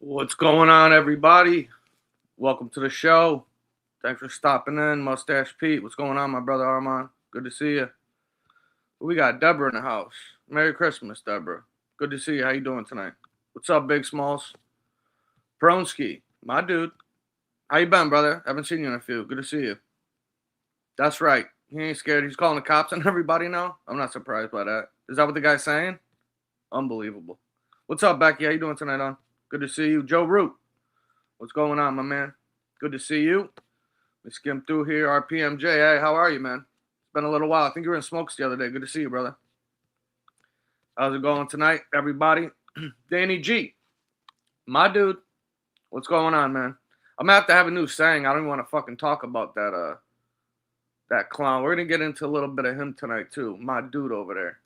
What's going on, everybody? Welcome to the show. Thanks for stopping in, Mustache Pete. What's going on, my brother Armand? Good to see you. We got Deborah in the house. Merry Christmas, Deborah. Good to see you. How you doing tonight? What's up, Big Smalls? Pronsky, my dude. How you been, brother? Haven't seen you in a few. Good to see you. That's right. He ain't scared. He's calling the cops on everybody now. I'm not surprised by that. Is that what the guy's saying? Unbelievable. What's up, Becky? How you doing tonight, on? Good to see you. Joe Root. What's going on, my man? Good to see you. We skim through here. RPMJ. Hey, how are you, man? It's been a little while. I think you were in Smokes the other day. Good to see you, brother. How's it going tonight, everybody? Danny G. My dude. What's going on, man? I'm gonna have to have a new saying. I don't even want to fucking talk about that clown. We're gonna get into a little bit of him tonight too. My dude over there.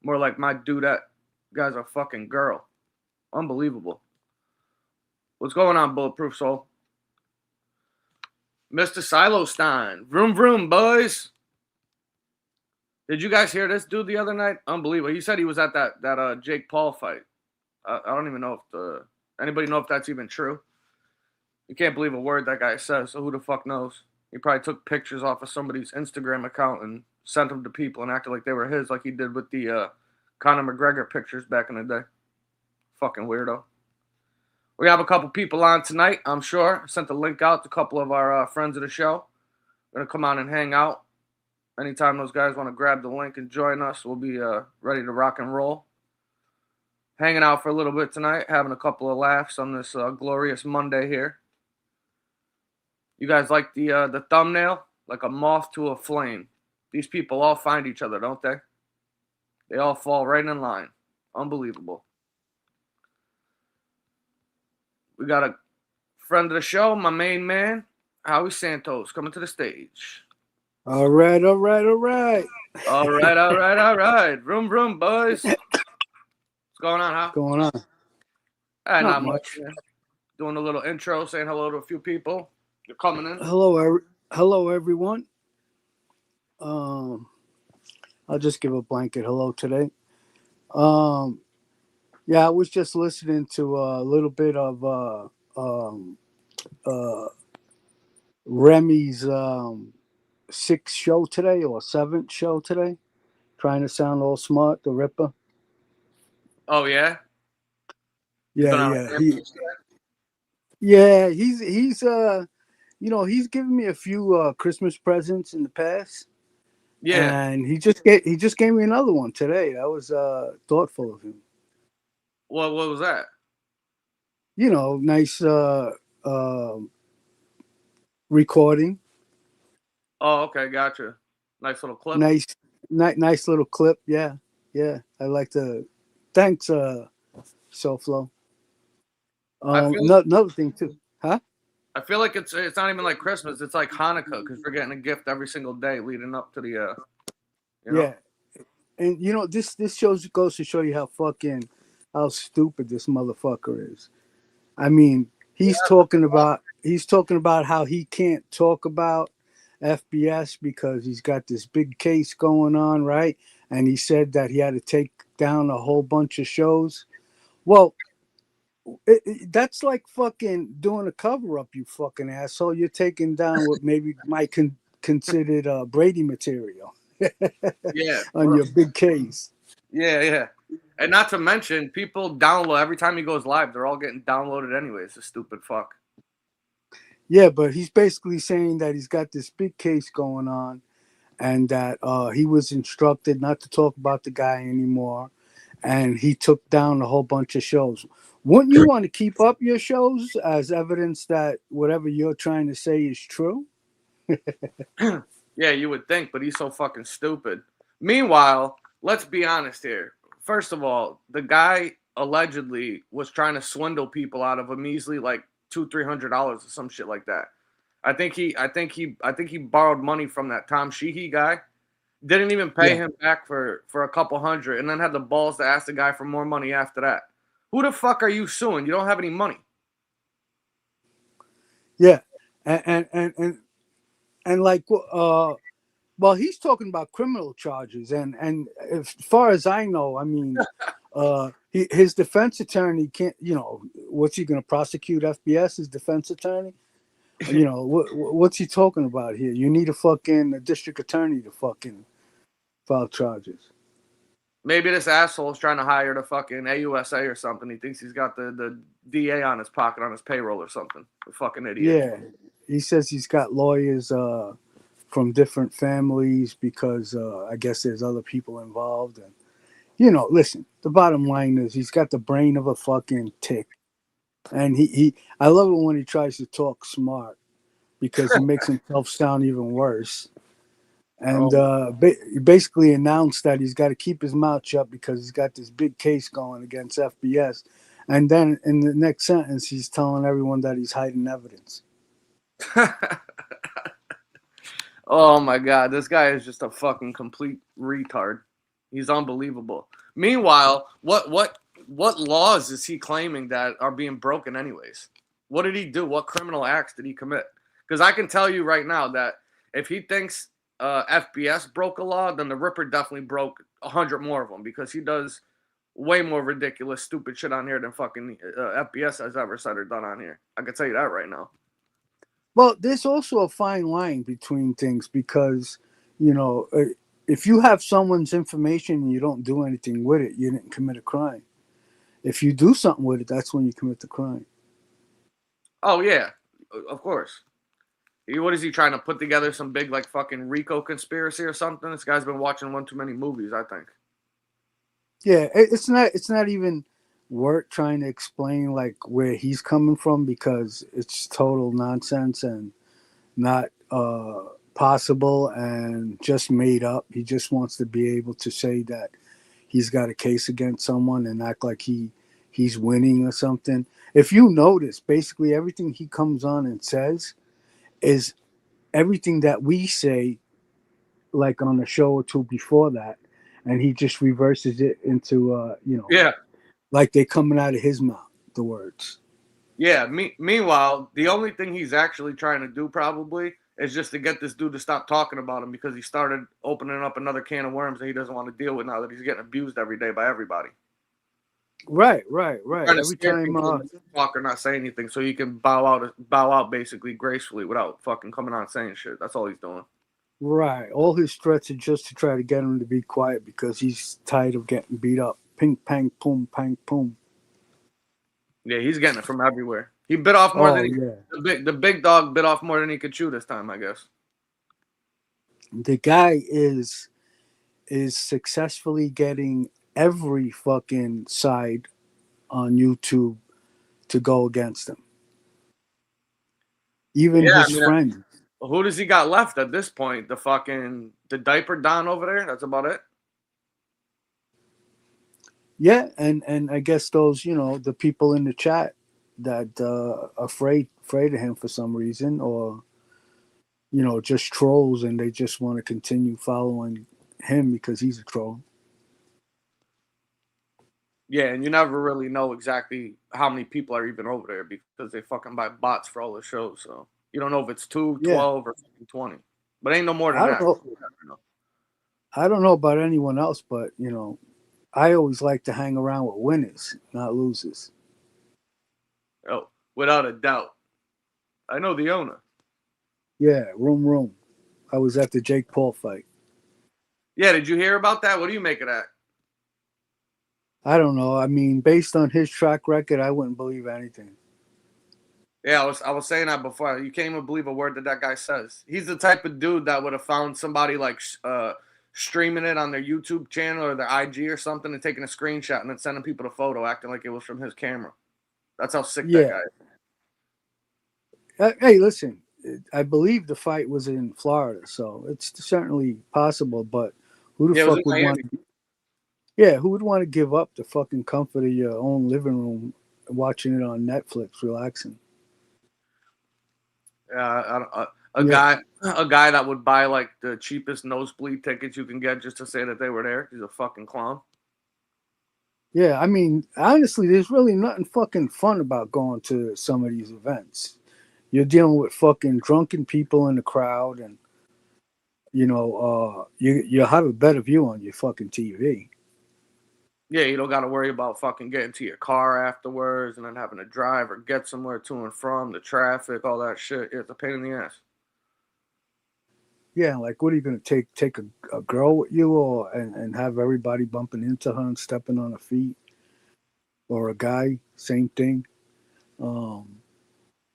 More like my dudette. Guy's a fucking girl. Unbelievable. What's going on, Bulletproof Soul? Mr. Silo Stein. Vroom vroom, boys. Did you guys hear this dude the other night? Unbelievable. He said he was at that Jake Paul fight. I don't even know if anybody know if that's even true. You can't believe a word that guy says, so who the fuck knows? He probably took pictures off of somebody's Instagram account and sent them to people and acted like they were his, like he did with the Conor McGregor pictures back in the day. Fucking weirdo. We have a couple people on tonight, I'm sure. I sent the link out to a couple of our friends of the show. We're going to come on and hang out. Anytime those guys want to grab the link and join us, we'll be ready to rock and roll. Hanging out for a little bit tonight, having a couple of laughs on this glorious Monday here. You guys like the thumbnail? Like a moth to a flame. These people all find each other, don't they? They all fall right in line. Unbelievable. We got a friend of the show, my main man, Howie Santos, coming to the stage. All right. All right. Room, room, boys. What's going on, How? Going on? Not much. Man. Doing a little intro, saying hello to a few people. You're coming in. Hello, everyone. I'll just give a blanket hello today. Yeah, I was just listening to a little bit of Remy's sixth show today or seventh show today. Trying to sound all smart, the Ripper. Oh yeah. Yeah. He's he's given me a few Christmas presents in the past. Yeah. And he just gave me another one today. That was thoughtful of him. What was that? Nice recording. Oh, okay, gotcha. Nice little clip. Nice little clip. Yeah. I like to. Thanks, SoFlo. Another thing too, huh? I feel like it's not even like Christmas. It's like Hanukkah because we're getting a gift every single day leading up to the. Yeah, and this goes to show you how stupid this motherfucker is. I mean, he's talking about how he can't talk about FBS because he's got this big case going on, right? And he said that he had to take down a whole bunch of shows. Well, that's like fucking doing a cover up, you fucking asshole. You're taking down what maybe might considered Brady material. Yeah. On your big case. Yeah. And not to mention, people download every time he goes live. They're all getting downloaded anyway. It's a stupid fuck. Yeah, but he's basically saying that he's got this big case going on and that he was instructed not to talk about the guy anymore. And he took down a whole bunch of shows. Wouldn't you want to keep up your shows as evidence that whatever you're trying to say is true? Yeah, you would think, but he's so fucking stupid. Meanwhile, let's be honest here. First of all, the guy allegedly was trying to swindle people out of a measly like $200-300 or some shit like that. I think he borrowed money from that Tom Sheehy guy. Didn't even pay him back for a couple hundred, and then had the balls to ask the guy for more money after that. Who the fuck are you suing? You don't have any money. Yeah, and like well, he's talking about criminal charges, and as far as I know, I mean, his defense attorney can't, what's he gonna prosecute FBS, his defense attorney? You know, what's he talking about here? You need a district attorney to fucking file charges. Maybe this asshole's trying to hire the fucking AUSA or something. He thinks he's got the DA on his pocket on his payroll or something. The fucking idiot. Yeah, he says he's got lawyers from different families because I guess there's other people involved. And you know, listen, the bottom line is he's got the brain of a fucking tick, and he I love it when he tries to talk smart because he makes himself sound even worse. And Oh, he basically announced that he's got to keep his mouth shut because he's got this big case going against FBS. And then in the next sentence, he's telling everyone that he's hiding evidence. oh my god, this guy is just a fucking complete retard. He's unbelievable. Meanwhile, what laws is he claiming that are being broken anyways? What did he do? What criminal acts did he commit? Because I can tell you right now that if he thinks FBS broke a law, then the Ripper definitely broke 100 more of them because he does way more ridiculous, stupid shit on here than fucking FBS has ever said or done on here. I can tell you that right now. Well, there's also a fine line between things because, you know, if you have someone's information and you don't do anything with it, you didn't commit a crime. If you do something with it, that's when you commit the crime. Oh yeah, of course. What is he trying to put together? Some big like fucking Rico conspiracy or something? This guy's been watching one too many movies, I think. Yeah, it's not even worth trying to explain like where he's coming from because it's total nonsense and not possible and just made up. He just wants to be able to say that he's got a case against someone and act like he's winning or something. If you notice, basically everything he comes on and says is everything that we say like on a show or two before that, and he just reverses it into Yeah, like they coming out of his mouth, the words. yeah. Meanwhile, the only thing he's actually trying to do probably is just to get this dude to stop talking about him because he started opening up another can of worms that he doesn't want to deal with now that he's getting abused every day by everybody. Right. Trying to Every scare time, people to talk or not say anything so he can bow out basically gracefully without fucking coming on saying shit. That's all he's doing. right, all his threats are just to try to get him to be quiet because he's tired of getting beat up. Ping, pang, boom, pang, boom. Yeah, he's getting it from everywhere. He bit off more than Oh yeah, the big dog bit off more than he could chew this time, I guess. the guy is successfully getting every fucking side on YouTube to go against him. Even Yeah, I his mean, friends. who does he got left at this point? The diaper Don over there. That's about it. Yeah, and I guess those, the people in the chat that afraid of him for some reason, or just trolls, and they just want to continue following him because he's a troll. Yeah, and you never really know exactly how many people are even over there because they fucking buy bots for all the shows. So you don't know if it's 2, Yeah, 12, or 20. But ain't no more than I don't that. know. I don't know about anyone else, but I always like to hang around with winners, not losers. Oh, without a doubt. I know the owner. Yeah, room. I was at the Jake Paul fight. Yeah, did you hear about that? What do you make of that? I don't know. I mean, based on his track record, I wouldn't believe anything. Yeah, I was saying that before. You can't even believe a word that guy says. He's the type of dude that would have found somebody like streaming it on their YouTube channel or their IG or something and taking a screenshot and then sending people the photo acting like it was from his camera. That's how sick that Yeah. guy is. Hey, listen. I believe the fight was in Florida, so it's certainly possible. But who the Yeah, it was fuck in would Miami. want? Yeah, who would want to give up the fucking comfort of your own living room, watching it on Netflix, relaxing? A Yeah, guy that would buy like the cheapest nosebleed tickets you can get just to say that they were there. He's a fucking clown. yeah. I mean, honestly, there's really nothing fucking fun about going to some of these events. You're dealing with fucking drunken people in the crowd, and you have a better view on your fucking TV. Yeah, you don't got to worry about fucking getting to your car afterwards and then having to drive or get somewhere to and from, the traffic, all that shit. Yeah, it's a pain in the ass. Yeah, like what are you gonna take a girl with you, or and have everybody bumping into her and stepping on her feet, or a guy, same thing. Um,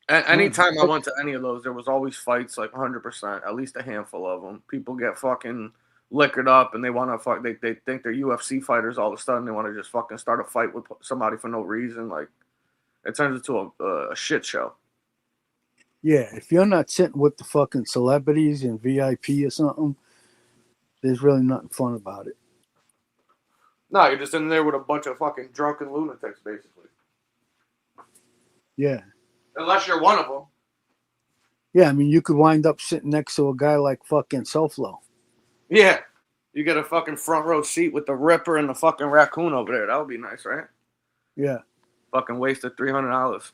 And no, anytime I went to any of those, there was always fights, like 100%, at least a handful of them. People get fucking liquored up and they want to fuck. They think they're UFC fighters all of a sudden. They want to just fucking start a fight with somebody for no reason. Like it turns into a shit show. yeah, if you're not sitting with the fucking celebrities and VIP or something, there's really nothing fun about it. No, you're just in there with a bunch of fucking drunken lunatics, basically. Yeah, Unless you're one of them. yeah. I mean, you could wind up sitting next to a guy like fucking SoFlo. Yeah. You get a fucking front row seat with the Ripper and the fucking raccoon over there. That would be nice, right? Yeah, Fucking wasted $300.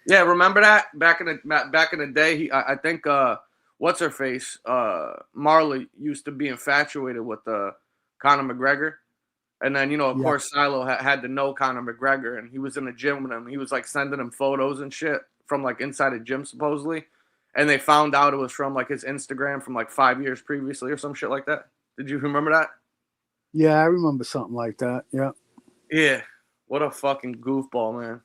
Yeah, remember that back in the day? I think what's her face Marley used to be infatuated with Conor McGregor, and then of yeah, course Silo had to know Conor McGregor, and he was in the gym with him. He was like sending him photos and shit from like inside a gym supposedly, and they found out it was from like his Instagram from like 5 years previously or some shit like that. Did you remember that? yeah. I remember something like that. Yeah, Yeah. What a fucking goofball, man.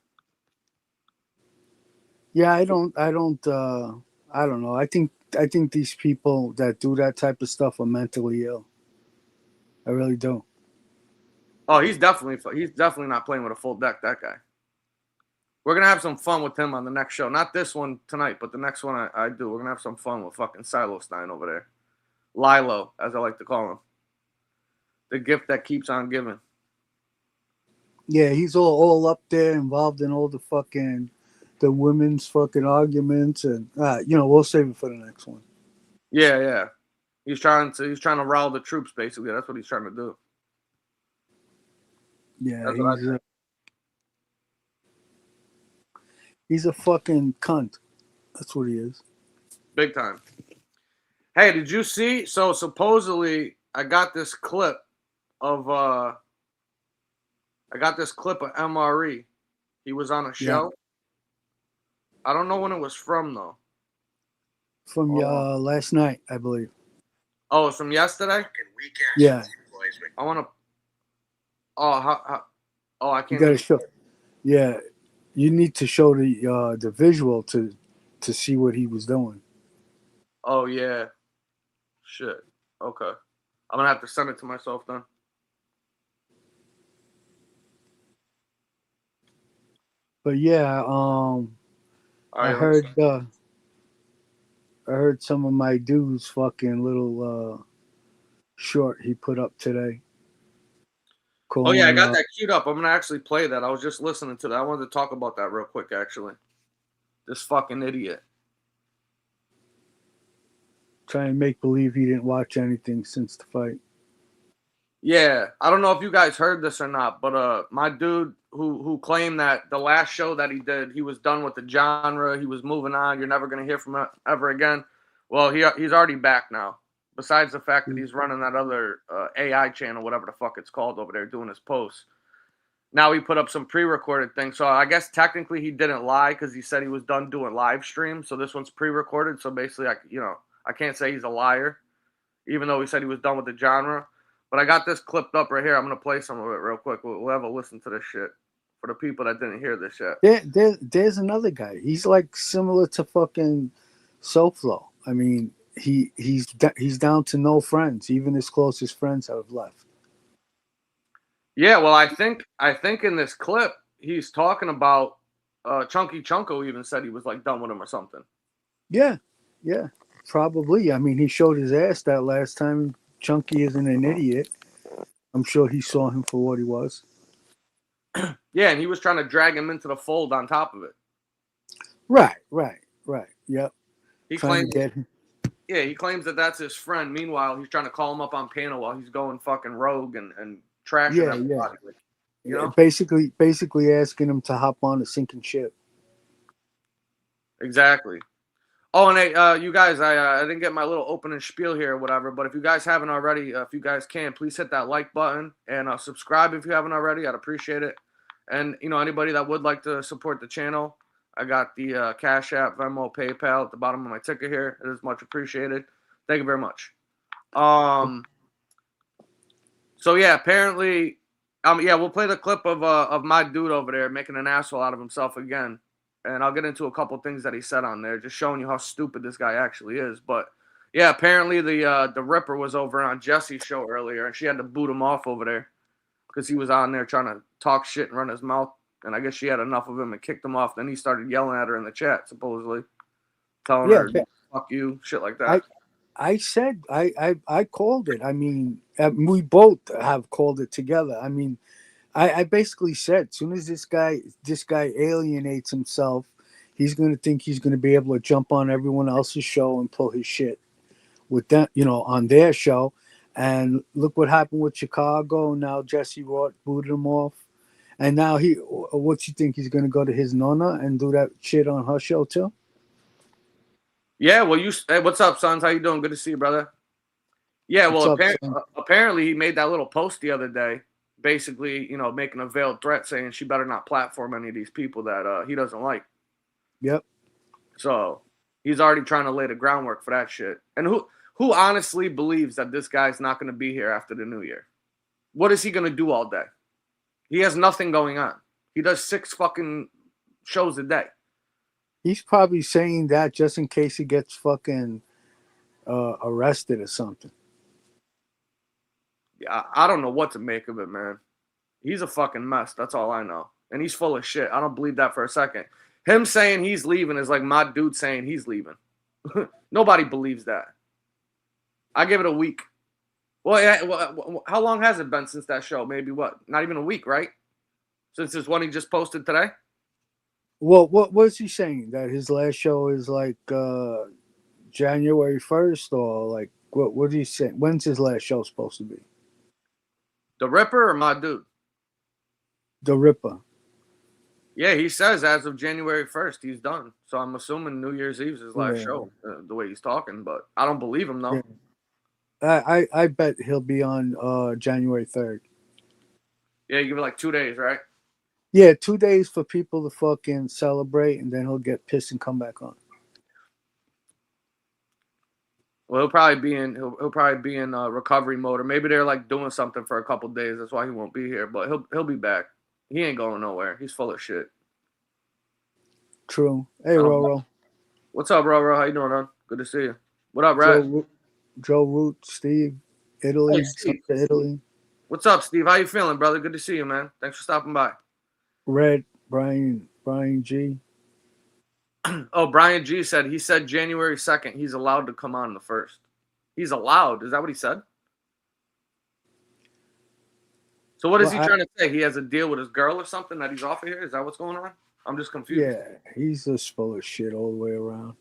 yeah. I don't know. I think these people that do that type of stuff are mentally ill. I really do. Oh, he's definitely not playing with a full deck. That guy. We're gonna have some fun with him on the next show. Not this one tonight, but the next one I do. We're gonna have some fun with fucking Silo Stein over there. Lilo, as I like to call him. The gift that keeps on giving. Yeah, he's all up there, involved in all the women's fucking arguments, and we'll save it for the next one. Yeah, yeah. He's trying to rile the troops, basically. That's what he's trying to do. Yeah, That's what I think. he's a fucking cunt. That's what he is. Big time. Hey, did you see? So supposedly I got this clip of MRE. He was on a Yeah, show. I don't know when it was from though. from Hold on. last night, I believe. Oh, it's from yesterday. Yeah, I want to. Oh, oh, I you can't got to even. show. Yeah, you need to show the visual to see what he was doing. Oh yeah. Shit. Okay. I'm gonna have to send it to myself then. But yeah, All I right. Let me heard send. I heard some of my dude's fucking little short he put up today, Oh yeah, I calling got that queued up. I'm gonna actually play that. I was just listening to that. I wanted to talk about that real quick, actually. This fucking idiot. trying to make believe he didn't watch anything since the fight. Yeah, I don't know if you guys heard this or not, but my dude who claimed that the last show that he did, he was done with the genre, he was moving on. You're never gonna hear from him ever again. Well, he's already back now. Besides the fact that he's running that other AI channel, whatever the fuck it's called over there, doing his posts. Now he put up some pre-recorded things. So I guess technically he didn't lie because he said he was done doing live streams. So this one's pre-recorded. So basically, I can't say he's a liar, even though he said he was done with the genre. But I got this clipped up right here. I'm gonna play some of it real quick. We'll have a listen to this shit for the people that didn't hear this yet. There's another guy. He's like similar to fucking SoFlo. I mean, he's down to no friends. Even his closest friends have left. Yeah, well, I think in this clip he's talking about Chunky Chunko even said he was like done with him or something. Yeah, yeah, probably. I mean, he showed his ass that last time. Chunky isn't an idiot. I'm sure he saw him for what he was. Yeah, and he was trying to drag him into the fold on top of it. Right. Yep. He Trying to claims, get him. yeah, he claims that that's his friend. Meanwhile, he's trying to call him up on panel while he's going fucking rogue and trashing Yeah, everybody. You know? Basically asking him to hop on a sinking ship. Exactly. Oh, and hey, you guys, I didn't get my little opening spiel here or whatever, but if you guys haven't already, if you guys can, please hit that like button and subscribe if you haven't already. I'd appreciate it. And anybody that would like to support the channel, I got the Cash App, Venmo, PayPal at the bottom of my ticket here. It is much appreciated. Thank you very much. So yeah, apparently, yeah, we'll play the clip of my dude over there making an asshole out of himself again. And I'll get into a couple things that he said on there, just showing you how stupid this guy actually is. But yeah, apparently the Ripper was over on Jesse's show earlier, and she had to boot him off over there because he was on there trying to talk shit and run his mouth. And I guess she had enough of him and kicked him off. Then he started yelling at her in the chat, supposedly, telling her "fuck you," shit like that. I said I called it. I mean, we both have called it together. I mean, I basically said, as soon as this guy alienates himself, he's going to think he's going to be able to jump on everyone else's show and pull his shit with them, on their show. And look what happened with Chicago. Now Jesse Roth booted him off, and now what you think he's going to go to his nonna and do that shit on her show too? Yeah, well, hey, what's up, sons? How you doing? Good to see you, brother. Yeah, well, apparently he made that little post the other day, basically, making a veiled threat saying she better not platform any of these people that he doesn't like. Yep. So he's already trying to lay the groundwork for that shit. And who honestly believes that this guy's not going to be here after the new year? What is he going to do all day? He has nothing going on. He does 6 fucking shows a day. He's probably saying that just in case he gets fucking arrested or something. Yeah, I don't know what to make of it, man. He's a fucking mess. That's all I know. And he's full of shit. I don't believe that for a second. Him saying he's leaving is like my dude saying he's leaving. Nobody believes that. I give it a week. Well, how long has it been since that show? Maybe what? Not even a week, right? Since this one he just posted today? Well, what was he saying? That his last show is like January 1st, or like what did he say? When's his last show supposed to be? The Ripper or my dude? The Ripper. Yeah, he says as of January 1st he's done. So I'm assuming New Year's Eve is his last show, the way he's talking. But I don't believe him, though. Yeah. I bet he'll be on January 3rd. Yeah, you give it like 2 days, right? Yeah, 2 days for people to fucking celebrate, and then he'll get pissed and come back on. Well, he'll probably be in recovery mode, or maybe they're like doing something for a couple days. That's why he won't be here. But he'll be back. He ain't going nowhere. He's full of shit. True. Hey, Roro. What's up, Roro? How you doing, man? Good to see you. What up, Red? Joe Root, Steve, Italy. Hey, Steve. Italy. What's up, Steve? How you feeling, brother? Good to see you, man. Thanks for stopping by. Red, Brian G. Oh, Brian G said January 2nd he's allowed to come on the 1st. He's allowed. Is that what he said? So what is he trying to say? He has a deal with his girl or something that he's off of here? Is that what's going on? I'm just confused. Yeah, he's just full of shit all the way around.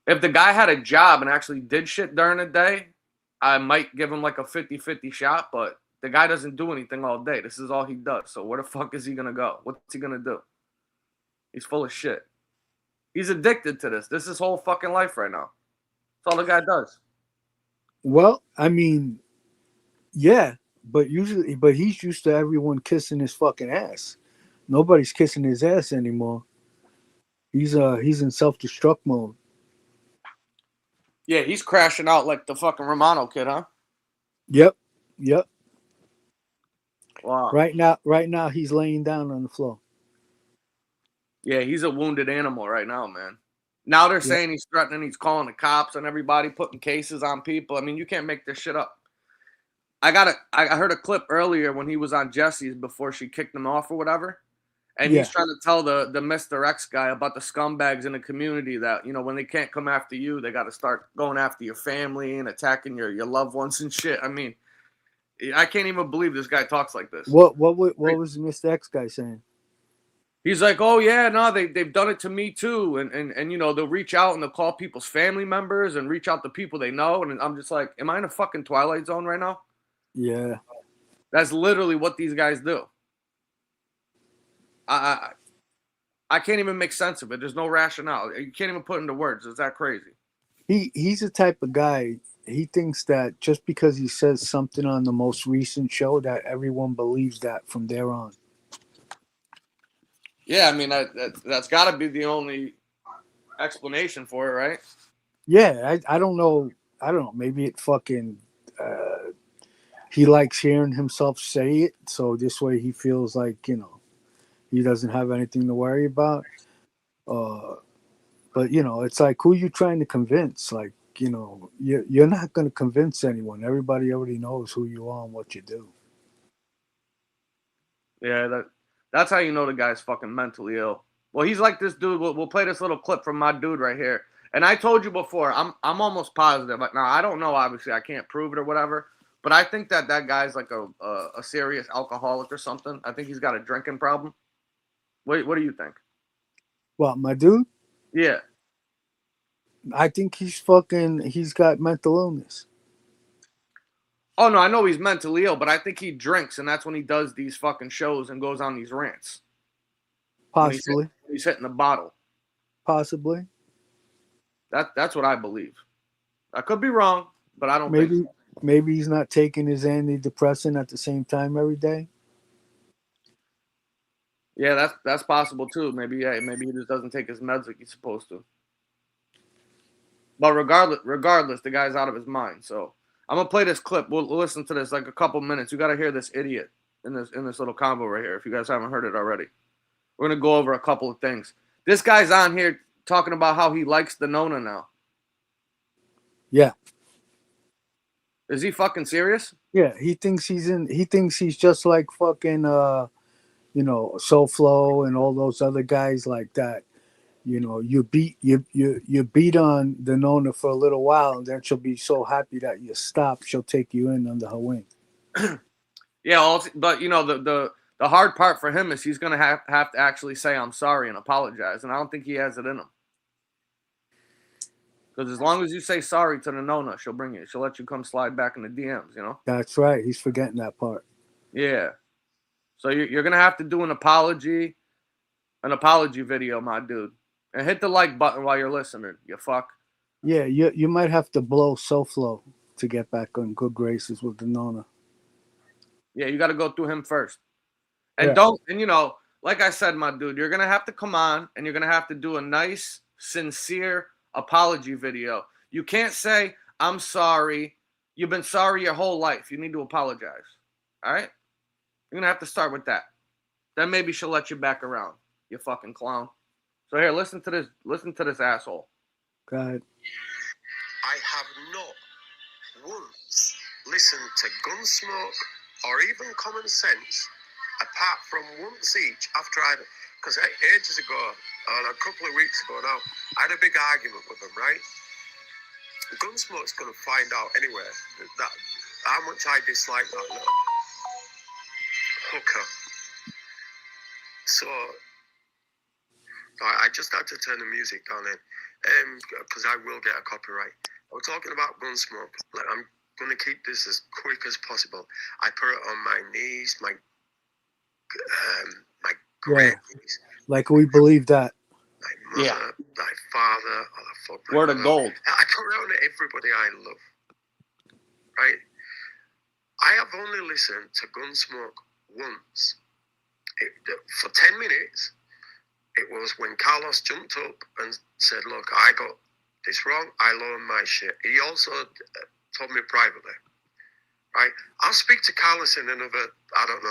If the guy had a job and actually did shit during the day, I might give him like a 50-50 shot, but the guy doesn't do anything all day. This is all he does. So where the fuck is he going to go? What's he going to do? He's full of shit. He's addicted to this. This is his whole fucking life right now. That's all the guy does. Well, I mean, yeah, but he's used to everyone kissing his fucking ass. Nobody's kissing his ass anymore. He's in self-destruct mode. Yeah, he's crashing out like the fucking Romano kid, huh? Yep. Wow. Right now he's laying down on the floor. Yeah, he's a wounded animal right now, man. Now they're saying he's threatening, he's calling the cops on everybody, putting cases on people. I mean, you can't make this shit up. I heard a clip earlier when he was on Jesse's before she kicked him off or whatever. And he's trying to tell the Mr. X guy about the scumbags in the community that, when they can't come after you, they got to start going after your family and attacking your loved ones and shit. I mean, I can't even believe this guy talks like this. What was the Mr. X guy saying? He's like, oh, yeah, no, they've done it to me, too. And they'll reach out and they'll call people's family members and reach out to people they know. And I'm just like, am I in a fucking Twilight Zone right now? Yeah. That's literally what these guys do. I can't even make sense of it. There's no rationale. You can't even put into words. Is that crazy? He's the type of guy. He thinks that just because he says something on the most recent show, that everyone believes that from there on. Yeah, I mean that's got to be the only explanation for it, right? Yeah, I don't know. I don't know. Maybe it fucking. He likes hearing himself say it, so this way he feels like he doesn't have anything to worry about. Uh, but it's like, who you trying to convince? Like, you're not going to convince anyone. Everybody already knows who you are and what you do. Yeah, that's how you know the guy's fucking mentally ill. Well, he's like this dude. We'll play this little clip from my dude right here. And I told you before, I'm almost positive. Now I don't know. Obviously, I can't prove it or whatever. But I think that guy's like a serious alcoholic or something. I think he's got a drinking problem. What do you think? Well, my dude, Yeah. I think he's got mental illness. Oh no, I know he's mentally ill, but I think he drinks, and that's when he does these fucking shows and goes on these rants. Possibly. When he's hitting the bottle. Possibly. That's what I believe. I could be wrong, but I don't think so. Maybe he's not taking his antidepressant at the same time every day. Yeah, that's possible too. Maybe he just doesn't take his meds like he's supposed to. But regardless, the guy's out of his mind. So I'm gonna play this clip. We'll listen to this like a couple minutes. You got to hear this idiot in this little convo right here. If you guys haven't heard it already, we're gonna go over a couple of things. This guy's on here talking about how he likes the Nona now. Yeah. Is he fucking serious? Yeah, he thinks he's just like fucking SoFlo and all those other guys like that. You beat on the Nona for a little while, and then she'll be so happy that you stop, she'll take you in under her wing. Yeah, but the hard part for him is he's gonna have to actually say I'm sorry and apologize, and I don't think he has it in him. Because as long as you say sorry to the Nona, she'll let you come slide back in the DMs, That's right. He's forgetting that part. Yeah. So you're gonna have to do an apology video, my dude, and hit the like button while you're listening. You fuck. Yeah, you might have to blow SoFlo to get back on good graces with the Nona. Yeah, you got to go through him first, and like I said, my dude, you're gonna have to come on and you're gonna have to do a nice, sincere apology video. You can't say I'm sorry. You've been sorry your whole life. You need to apologize. All right. You're gonna have to start with that. Then maybe she'll let you back around. You fucking clown. So here, listen to this. Listen to this asshole. Go ahead. I have not once listened to Gunsmoke or even Common Sense, apart from once each after because ages ago, a couple of weeks ago now, I had a big argument with them, right? Gunsmoke's going to find out anyway that how much I dislike that little hooker. So I just had to turn the music down then, because I will get a copyright. We're talking about Gunsmoke. Like, I'm going to keep this as quick as possible. I put it on my knees, my great knees. Like we believe that. My mother, my father, or the fuck. Word of gold. I put it on everybody I love. Right? I have only listened to Gunsmoke once. For 10 minutes, it was when Carlos jumped up and said, look, I got this wrong. I loaned my shit. He also told me privately. Right? I'll speak to Carlos in another,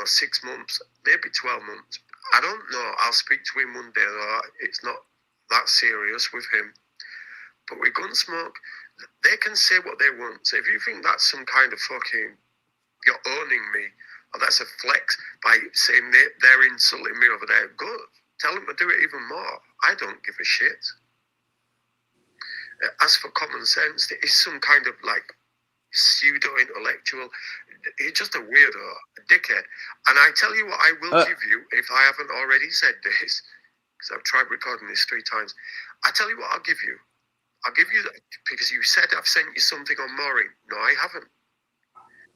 6 months, maybe 12 months. I don't know. I'll speak to him one day. It's not that serious with him. But with Gunsmoke, they can say what they want. So if you think that's some kind of fucking, you're owning me, or that's a flex by saying they're insulting me over there, good. Tell them to do it even more. I don't give a shit. As for Common Sense, there is some kind of like pseudo-intellectual. He's just a weirdo, a dickhead. And I tell you what I will give you, if I haven't already said this, because I've tried recording this 3 times. I tell you what I'll give you. I'll give you that, because you said I've sent you something on Maureen. No, I haven't.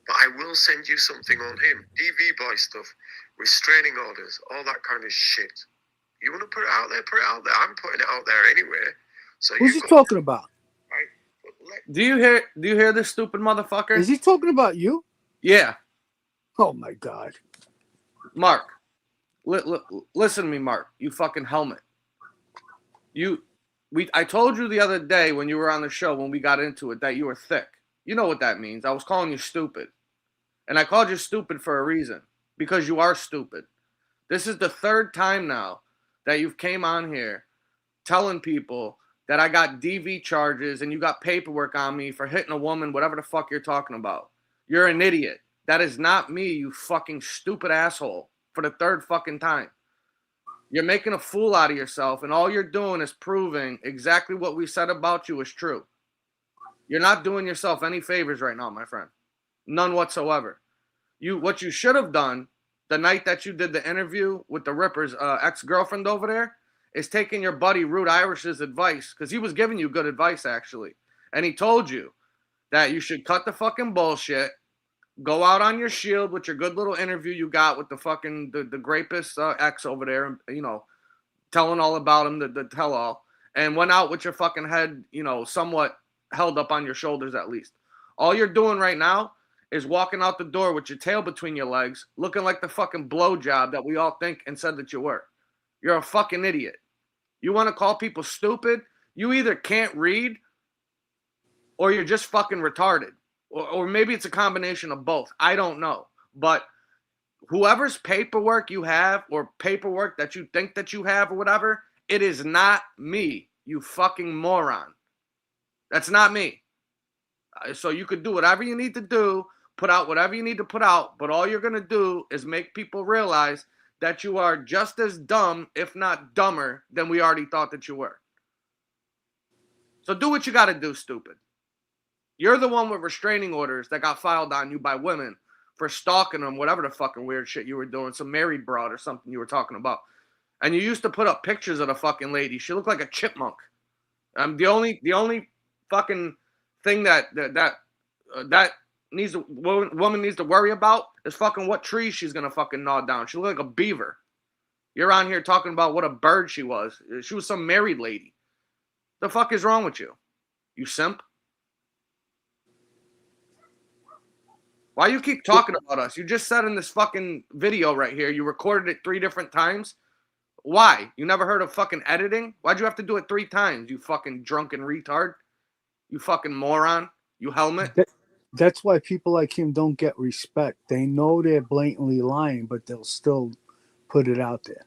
But I will send you something on him. DV boy stuff, restraining orders, all that kind of shit. You want to put it out there? Put it out there. I'm putting it out there anyway. So Who's he talking about? Right? Do you hear this stupid motherfucker? Is he talking about you? Yeah. Oh my God. Mark, listen to me, Mark. You fucking helmet. I told you the other day when you were on the show when we got into it that you were thick. You know what that means. I was calling you stupid. And I called you stupid for a reason. Because you are stupid. This is the third time now that you've came on here telling people that I got DV charges and you got paperwork on me for hitting a woman, whatever the fuck you're talking about. You're an idiot. That is not me, you fucking stupid asshole. For the third fucking time. You're making a fool out of yourself, and all you're doing is proving exactly what we said about you is true. You're not doing yourself any favors right now, my friend. None whatsoever. What you should have done the night that you did the interview with the Ripper's ex-girlfriend over there is taking your buddy Rude Irish's advice, because he was giving you good advice, actually. And he told you that you should cut the fucking bullshit, go out on your shield with your good little interview you got with the fucking the rapist ex over there, and telling all about him, the tell all, and went out with your fucking head, somewhat held up on your shoulders at least. All you're doing right now is walking out the door with your tail between your legs, looking like the fucking blowjob that we all think and said that you were. You're a fucking idiot. You want to call people stupid? You either can't read or you're just fucking retarded. Or maybe it's a combination of both. I don't know. But whoever's paperwork you have or paperwork that you think that you have or whatever, it is not me, you fucking moron. That's not me. So you could do whatever you need to do, put out whatever you need to put out, but all you're going to do is make people realize that you are just as dumb, if not dumber, than we already thought that you were. So do what you got to do, stupid. You're the one with restraining orders that got filed on you by women for stalking them, whatever the fucking weird shit you were doing, some married broad or something you were talking about. And you used to put up pictures of the fucking lady. She looked like a chipmunk. The only fucking thing that woman needs to worry about is fucking what tree she's gonna fucking gnaw down. She looked like a beaver. You're on here talking about what a bird she was. She was some married lady. The fuck is wrong with you? You simp. Why you keep talking about us? You just said in this fucking video right here, you recorded it 3 different times. Why? You never heard of fucking editing? Why'd you have to do it 3 times, you fucking drunken retard? You fucking moron. You helmet. That's why people like him don't get respect. They know they're blatantly lying, but they'll still put it out there.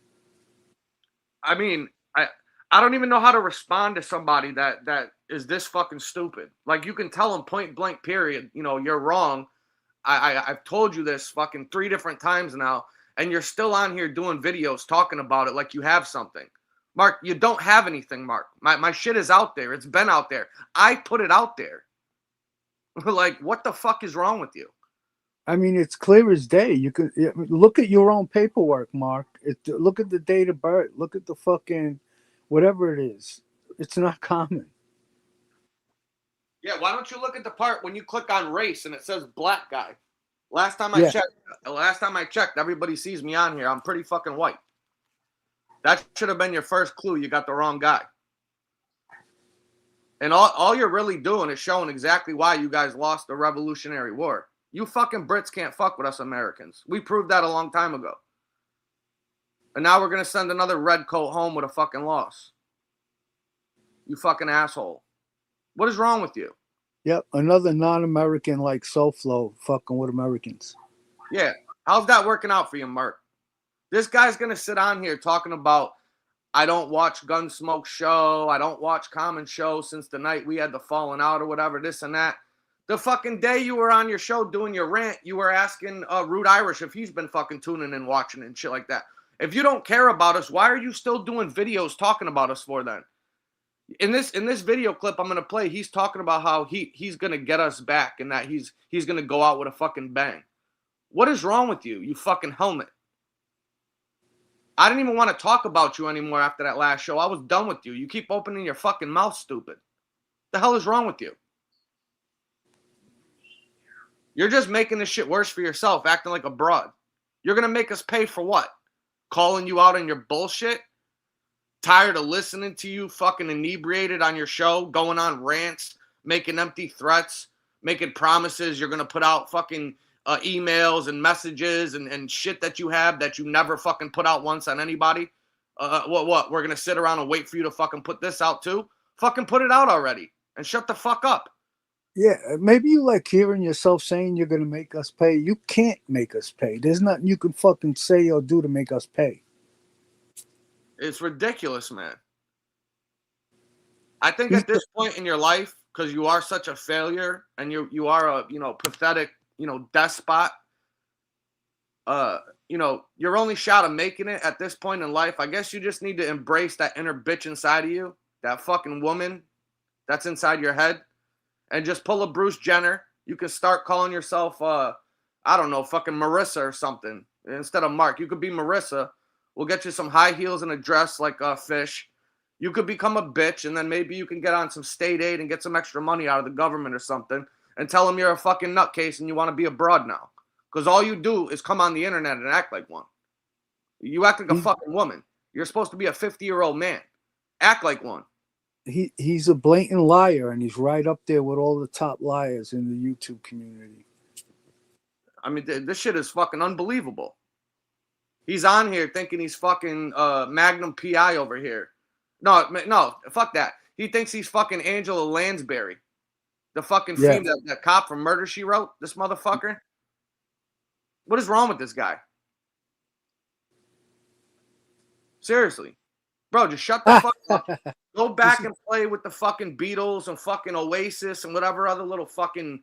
I mean, I don't even know how to respond to somebody that is this fucking stupid. Like, you can tell them point blank period, you're wrong. I've told you this fucking 3 different times now, and you're still on here doing videos talking about it like you have something. Mark, you don't have anything, Mark. My shit is out there. It's been out there. I put it out there. Like, what the fuck is wrong with you? I mean, it's clear as day. You can look at your own paperwork, Mark. Look at the date of birth. Look at the fucking whatever it is. It's not common. Yeah, why don't you look at the part when you click on race and it says black guy? Last time I checked, everybody sees me on here. I'm pretty fucking white. That should have been your first clue. You got the wrong guy. And all you're really doing is showing exactly why you guys lost the Revolutionary War. You fucking Brits can't fuck with us Americans. We proved that a long time ago. And now we're going to send another red coat home with a fucking loss. You fucking asshole. What is wrong with you? Yep, another non-American like SoFlo fucking with Americans. Yeah. How's that working out for you, Mark? This guy's going to sit on here talking about, I don't watch Gunsmoke's show. I don't watch Common show since the night we had the falling out or whatever, this and that. The fucking day you were on your show doing your rant, you were asking Rude Irish if he's been fucking tuning in, watching and shit like that. If you don't care about us, why are you still doing videos talking about us for then? In this video clip I'm going to play, he's talking about how he's going to get us back and that he's going to go out with a fucking bang. What is wrong with you, you fucking helmet? I didn't even want to talk about you anymore after that last show. I was done with you. You keep opening your fucking mouth, stupid. The hell is wrong with you? You're just making this shit worse for yourself, acting like a broad. You're going to make us pay for what? Calling you out on your bullshit? tired of listening to you fucking inebriated on your show, going on rants, making empty threats, making promises. You're going to put out fucking emails and messages and shit that you have that you never fucking put out once on anybody. What? We're going to sit around and wait for you to fucking put this out too? Fucking put it out already and shut the fuck up. Yeah, maybe you like hearing yourself saying you're gonna make us pay. You can't make us pay. There's nothing you can fucking say or do to make us pay. It's ridiculous, man. I think at this point in your life, because you are such a failure and you are a pathetic despot. Your only shot of making it at this point in life, I guess you just need to embrace that inner bitch inside of you, that fucking woman that's inside your head, and just pull a Bruce Jenner. You can start calling yourself, I don't know, fucking Marissa or something. Instead of Mark, you could be Marissa. We'll get you some high heels and a dress like Fish. You could become a bitch, and then maybe you can get on some state aid and get some extra money out of the government or something and tell them you're a fucking nutcase and you want to be a broad now. Because all you do is come on the internet and act like one. You act like a fucking woman. You're supposed to be a 50-year-old man. Act like one. He's a blatant liar, and he's right up there with all the top liars in the YouTube community. I mean, this shit is fucking unbelievable. He's on here thinking he's fucking Magnum PI over here. No, fuck that. He thinks he's fucking Angela Lansbury. The fucking female, that cop from Murder, She Wrote. This motherfucker. What is wrong with this guy? Seriously. Bro, just shut the fuck up. Go back and play with the fucking Beatles and fucking Oasis and whatever other little fucking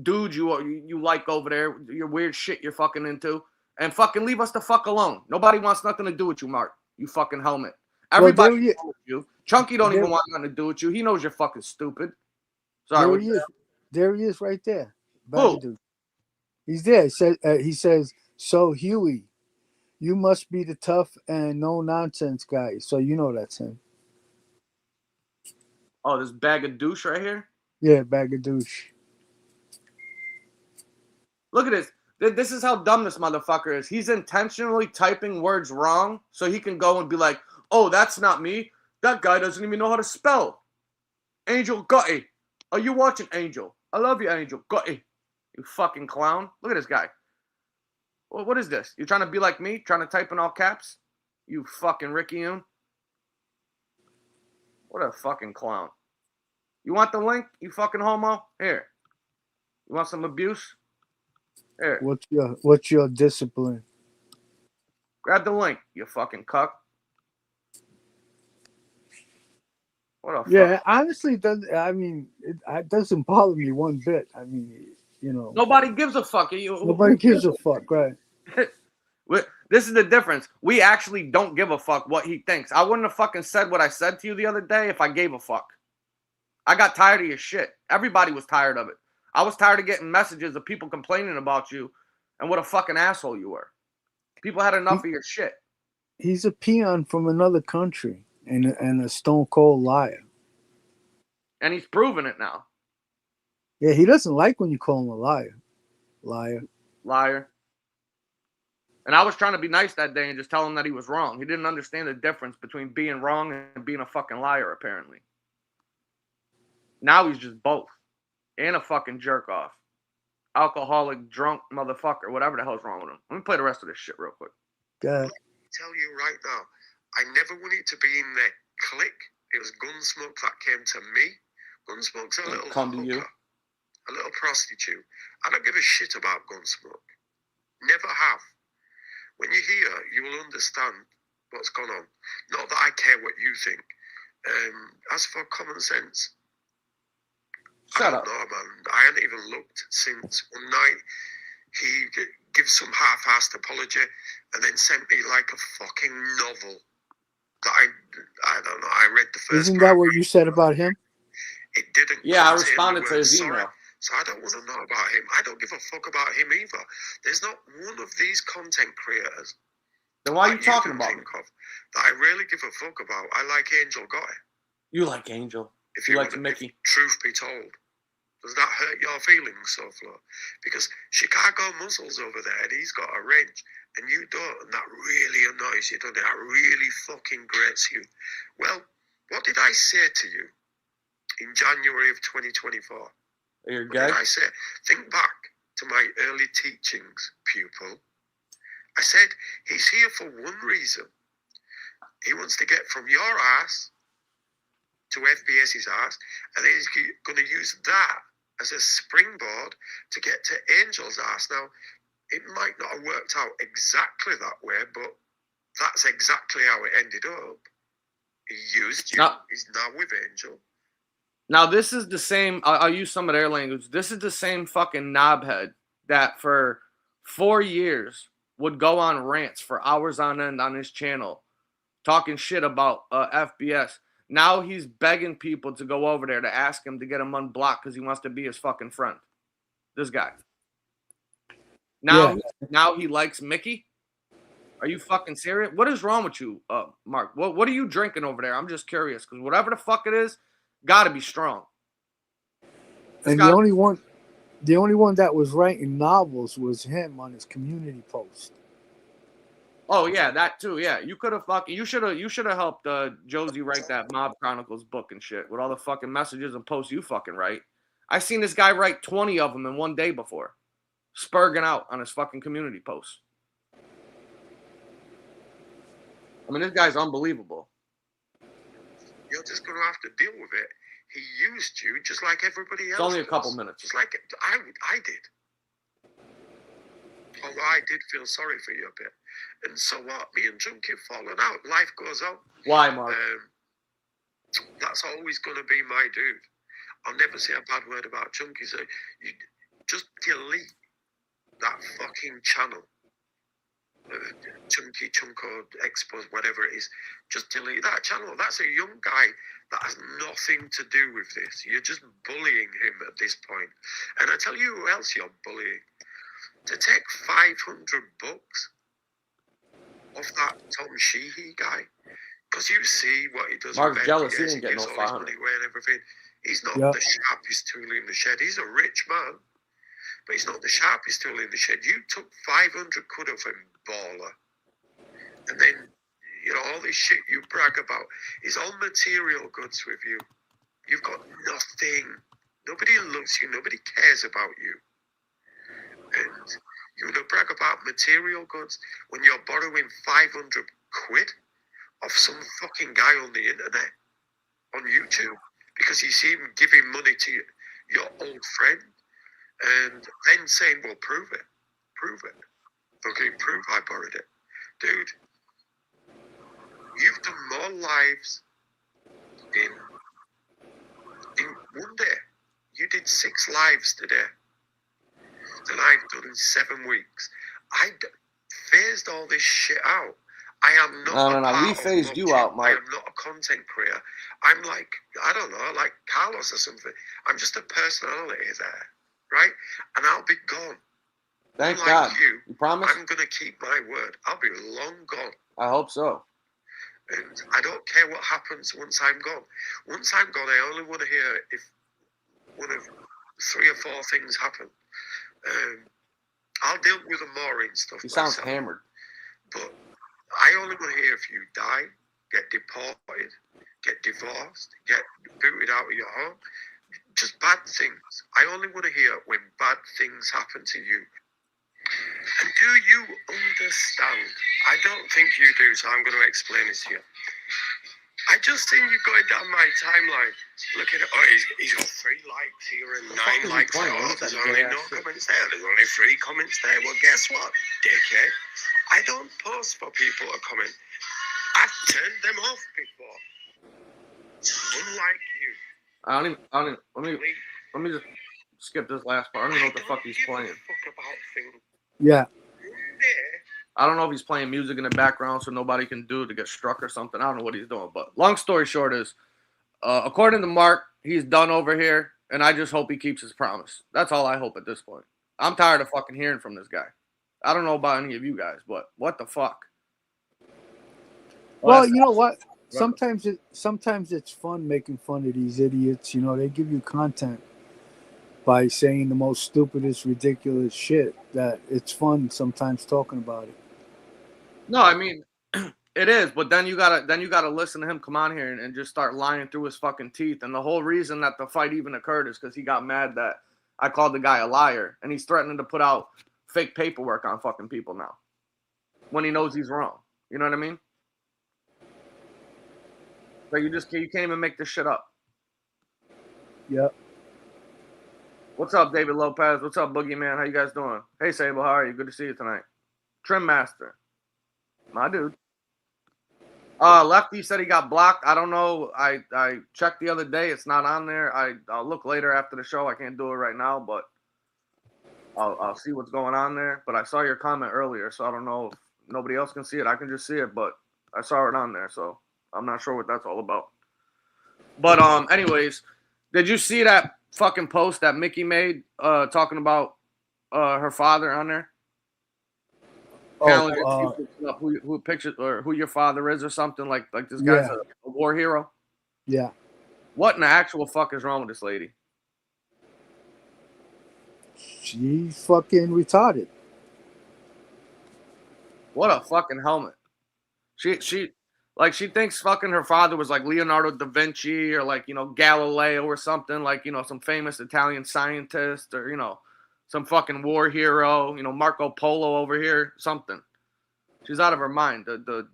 dude you like over there. Your weird shit you're fucking into. And fucking leave us the fuck alone. Nobody wants nothing to do with you, Mark. You fucking helmet. Everybody knows you. Chunky don't even want nothing to do with you. He knows you're fucking stupid. Sorry. There he is. There he is right there. Who? He's there. He says, so Huey, you must be the tough and no nonsense guy. So you know that's him. Oh, this bag of douche right here? Yeah, bag of douche. Look at this. This is how dumb this motherfucker is. He's intentionally typing words wrong so he can go and be like, oh, that's not me. That guy doesn't even know how to spell. Angel Gutty. Are you watching, Angel? I love you, Angel Gutty. You fucking clown. Look at this guy. Well, what is this? You trying to be like me? Trying to type in all caps? You fucking Ricky-oon. What a fucking clown. You want the link, you fucking homo? Here. You want some abuse? Here. What's your discipline? Grab the link, you fucking cuck. What a fuck. Honestly, it doesn't bother me one bit. I mean, nobody gives a fuck. Nobody gives a fuck, right? This is the difference. We actually don't give a fuck what he thinks. I wouldn't have fucking said what I said to you the other day if I gave a fuck. I got tired of your shit. Everybody was tired of it. I was tired of getting messages of people complaining about you and what a fucking asshole you were. People had enough of your shit. He's a peon from another country and a stone cold liar. And he's proven it now. Yeah, he doesn't like when you call him a liar. Liar. And I was trying to be nice that day and just tell him that he was wrong. He didn't understand the difference between being wrong and being a fucking liar, apparently. Now he's just both. And a fucking jerk off. Alcoholic, drunk motherfucker, whatever the hell's wrong with him. Let me play the rest of this shit real quick. Go ahead. I tell you right now, I never wanted to be in their clique. It was Gunsmoke that came to me. Gunsmoke's a little hooker, a little prostitute. I don't give a shit about Gunsmoke. Never have. When you're here, you will understand what's gone on. Not that I care what you think. As for common sense, I don't know, man. I hadn't even looked since one night he gives some half-assed apology and then sent me like a fucking novel that I don't know. I read the first. Isn't that what you said about him? It didn't. Yeah, I responded to his email. So I don't want to know about him. I don't give a fuck about him either. There's not one of these content creators. Then why are you talking about him? That I really give a fuck about. I like Angel Gotti. You like Angel. If you like Mickey. Truth be told. Does that hurt your feelings, SoFlo? Because Chicago Muscle's over there and he's got a range and you don't, and that really annoys you, doesn't it? That really fucking grates you. Well, what did I say to you in January of 2024? You're What gay? did I say? Think back to my early teachings, pupil. I said, he's here for one reason. He wants to get from your ass to FBS's ass, and then he's going to use that as a springboard to get to Angel's ass. Now, it might not have worked out exactly that way, but that's exactly how it ended up. He used you. He's now with Angel. Now, this is the same. I'll use some of their language. This is the same fucking knobhead that for 4 years would go on rants for hours on end on his channel talking shit about FBS. Now he's begging people to go over there to ask him to get him unblocked because he wants to be his fucking friend. This guy. Now he likes Mickey? Are you fucking serious? What is wrong with you, Mark? What are you drinking over there? I'm just curious because whatever the fuck it is, gotta be strong. And the only one that was writing novels was him on his community post. Oh yeah, that too. Yeah, you could have you should have helped Josie write that Mob Chronicles book and shit with all the fucking messages and posts you fucking write. I seen this guy write 20 of them in one day before, spurging out on his fucking community posts. I mean, this guy's unbelievable. You're just going to have to deal with it. He used you just like everybody else. It's only a couple minutes. Just like I did. Although I did feel sorry for you a bit. And so what? Me and Junkie have fallen out. Life goes on. Why, Mark? That's always going to be my dude. I'll never say a bad word about Junkie. So you just delete that fucking channel. Chunky, Chunko, Expos, whatever it is. Just delete that channel. That's a young guy that has nothing to do with this. You're just bullying him at this point. And I tell you who else you're bullying. To take 500 bucks off that Tom Sheehy guy, because you see what he does. Mark's with jealous. NPS, He didn't get no 500. money away and everything. He's not the sharpest tool in the shed. He's a rich man, but he's not the sharpest tool in the shed. You took 500 quid off him, baller, and then all this shit you brag about is all material goods with you. You've got nothing. Nobody loves you. Nobody cares about you. And you want to brag about material goods when you're borrowing 500 quid off some fucking guy on the internet, on YouTube, because you see him giving money to your old friend and then saying, well, prove it. Prove it. Okay, prove I borrowed it. Dude, you've done more lives in one day. You did 6 lives today than I've done in 7 weeks. I phased all this shit out. I am not. No. We phased you out, Mike. I am not a content creator. I'm like, I don't know, like Carlos or something. I'm just a personality there, right? And I'll be gone. Thank Unlike God. You promise? I'm going to keep my word. I'll be long gone. I hope so. And I don't care what happens once I'm gone. Once I'm gone, I only want to hear if one of 3 or 4 things happen. I'll deal with the mooring stuff. He sounds myself, hammered. But I only want to hear if you die, get deported, get divorced, get booted out of your home. Just bad things. I only want to hear when bad things happen to you. And do you understand? I don't think you do, so I'm going to explain this to you. I just seen you going down my timeline. Look at it. Oh, he's got 3 likes here and 9 likes there. Oh, there's only no comments there. There's only 3 comments there. Well, guess what, dickhead? I don't post for people to comment. I've turned them off before. Unlike you. I don't even, let me just skip this last part. I don't even know what the fuck he's playing. Yeah. I don't know if he's playing music in the background so nobody can do it to get struck or something. I don't know what he's doing. But long story short is, according to Mark, he's done over here, and I just hope he keeps his promise. That's all I hope at this point. I'm tired of fucking hearing from this guy. I don't know about any of you guys, but what the fuck? Well, you know what? Sometimes it's fun making fun of these idiots. They give you content. by saying the most stupidest, ridiculous shit that it's fun sometimes talking about it. No, I mean, it is, but then you gotta listen to him come on here and just start lying through his fucking teeth. And the whole reason that the fight even occurred is because he got mad that I called the guy a liar, and he's threatening to put out fake paperwork on fucking people now when he knows he's wrong. You know what I mean? But you can't even make this shit up. Yep. What's up, David Lopez? What's up, Boogeyman? How you guys doing? Hey, Sable, how are you? Good to see you tonight. Trim Master, my dude. Lefty said he got blocked. I don't know. I checked the other day. It's not on there. I'll look later after the show. I can't do it right now, but I'll see what's going on there. But I saw your comment earlier, so I don't know if nobody else can see it. I can just see it, but I saw it on there, so I'm not sure what that's all about. But anyways, did you see that fucking post that Mickey made talking about her father on there? Who pictures or who your father is or something like this guy's a war hero. Yeah. What in the actual fuck is wrong with this lady? She's fucking retarded. What a fucking helmet. She thinks fucking her father was like Leonardo da Vinci or like, Galileo or something, like, some famous Italian scientist or, some fucking war hero, Marco Polo over here, something. She's out of her mind. The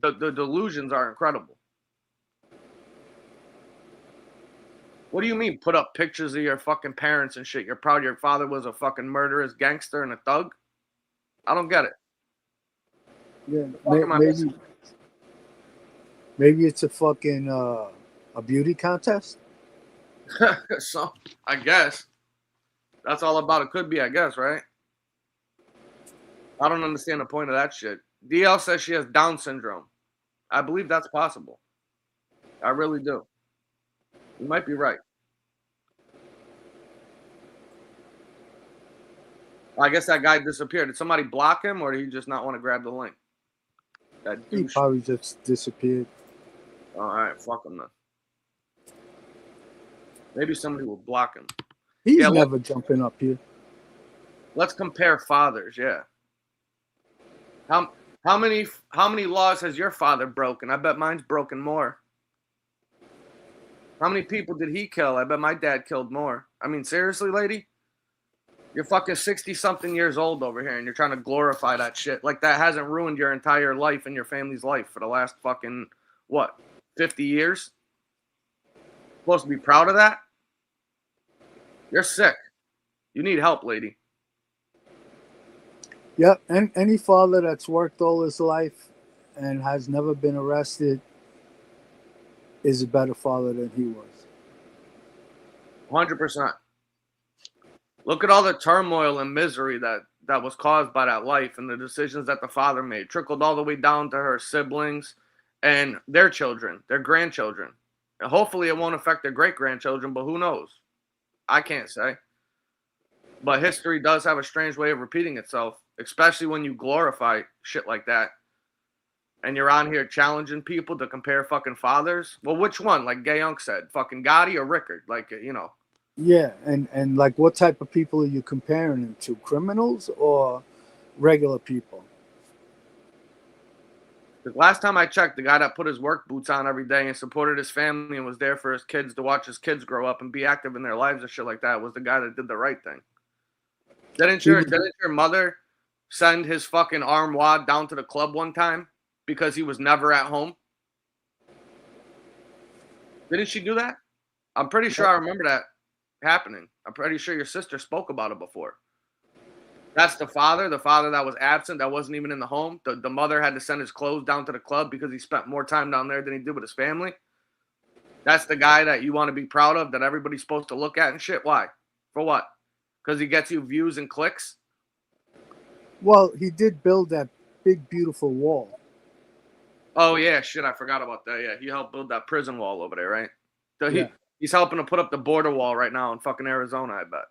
delusions are incredible. What do you mean put up pictures of your fucking parents and shit? You're proud your father was a fucking murderous gangster and a thug? I don't get it. Yeah, maybe it's a fucking a beauty contest. So, I guess. That's all about it could be, I guess, right? I don't understand the point of that shit. DL says she has Down syndrome. I believe that's possible. I really do. You might be right. I guess that guy disappeared. Did somebody block him, or did he just not want to grab the link? He probably just disappeared. All right, fuck him then. Maybe somebody will block him. He's never jumping up here. Let's compare fathers. Yeah. How many laws has your father broken? I bet mine's broken more. How many people did he kill? I bet my dad killed more. I mean, seriously, lady? You're fucking 60-something years old over here, and you're trying to glorify that shit. Like that hasn't ruined your entire life and your family's life for the last fucking, 50 years? Supposed to be proud of that? You're sick. You need help, lady. Yep, and any father that's worked all his life and has never been arrested is a better father than he was. 100%. Look at all the turmoil and misery that was caused by that life and the decisions that the father made. Trickled all the way down to her siblings and their children, their grandchildren. And hopefully it won't affect their great-grandchildren, but who knows? I can't say. But history does have a strange way of repeating itself, especially when you glorify shit like that. And you're on here challenging people to compare fucking fathers. Well, which one? Like Gay Unc said, fucking Gotti or Rickard? Like, Yeah, and like what type of people are you comparing them to? Criminals or regular people? The last time I checked, the guy that put his work boots on every day and supported his family and was there for his kids to watch his kids grow up and be active in their lives and shit like that was the guy that did the right thing. Didn't your mother send his fucking armoire down to the club one time because he was never at home? Didn't she do that? I'm pretty sure I remember that happening. I'm pretty sure your sister spoke about it before. That's the father that was absent, that wasn't even in the home. The mother had to send his clothes down to the club because he spent more time down there than he did with his family. That's the guy that you want to be proud of, that everybody's supposed to look at and shit. Why? For what? Because he gets you views and clicks? Well, he did build that big, beautiful wall. Oh, yeah, shit, I forgot about that. Yeah, he helped build that prison wall over there, right? So he's helping to put up the border wall right now in fucking Arizona, I bet.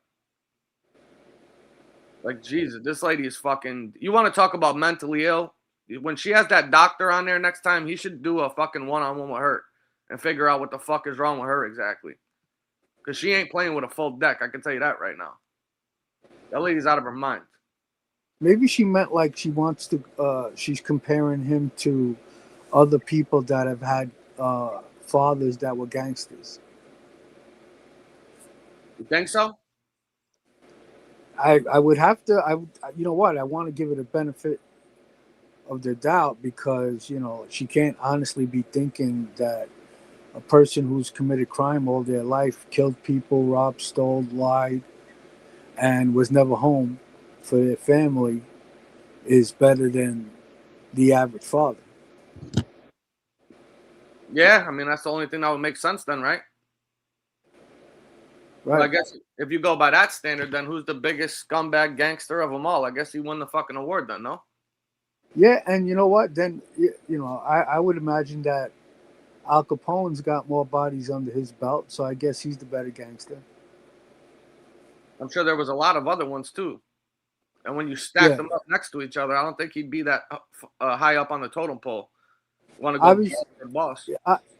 Like, Jesus, this lady is fucking... You want to talk about mentally ill? When she has that doctor on there next time, he should do a fucking one-on-one with her and figure out what the fuck is wrong with her exactly. Because she ain't playing with a full deck. I can tell you that right now. That lady's out of her mind. Maybe she meant like she wants to. She's comparing him to other people that have had fathers that were gangsters. You think so? I would have to. You know what? I want to give it a benefit of the doubt because she can't honestly be thinking that a person who's committed crime all their life, killed people, robbed, stole, lied, and was never home for their family is better than the average father. Yeah, I mean, that's the only thing that would make sense then, right? Right. Well, I guess if you go by that standard, then who's the biggest scumbag gangster of them all? I guess he won the fucking award then, no? Yeah, and you know what? Then I would imagine that Al Capone's got more bodies under his belt, so I guess he's the better gangster. I'm sure there was a lot of other ones too. And when you stack Yeah. them up next to each other, I don't think he'd be that high up on the totem pole. Want to go Obviously, boss?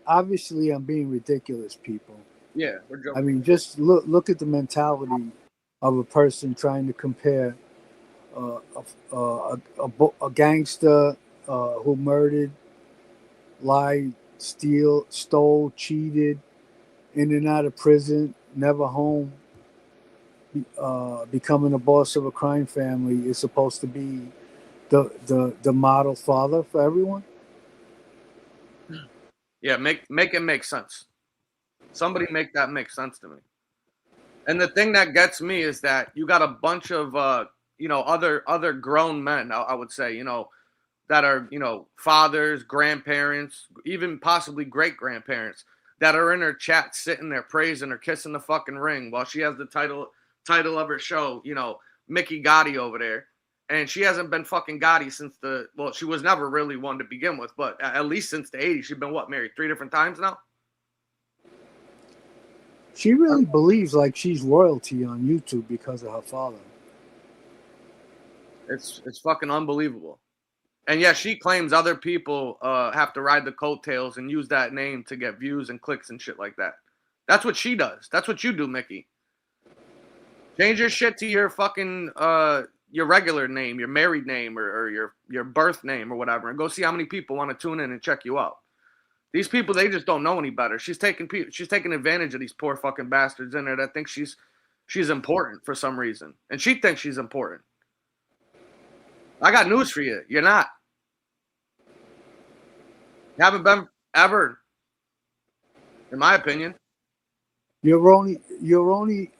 obviously, I'm being ridiculous, people. Yeah, we're joking. I mean, just look at the mentality of a person trying to compare a gangster who murdered, lied, stole, cheated, in and out of prison, never home, becoming a boss of a crime family is supposed to be the model father for everyone. Yeah, make it make sense. Somebody make that make sense to me. And the thing that gets me is that you got a bunch of other grown men, I would say, that are, fathers, grandparents, even possibly great grandparents that are in her chat sitting there praising her, kissing the fucking ring while she has the title of her show, Mickey Gotti over there. And she hasn't been fucking Gotti since she was never really one to begin with, but at least since the 80s. She's been married 3 different times now? She really believes like she's royalty on YouTube because of her father. It's fucking unbelievable. And yeah, she claims other people have to ride the coattails and use that name to get views and clicks and shit like that. That's what she does. That's what you do, Mickey. Change your shit to your fucking your regular name, your married name, or your birth name or whatever, and go see how many people want to tune in and check you out. These people, they just don't know any better. She's taking advantage of these poor fucking bastards in there that think she's important for some reason, and she thinks she's important. I got news for you. You're not. You haven't been ever, in my opinion. You're only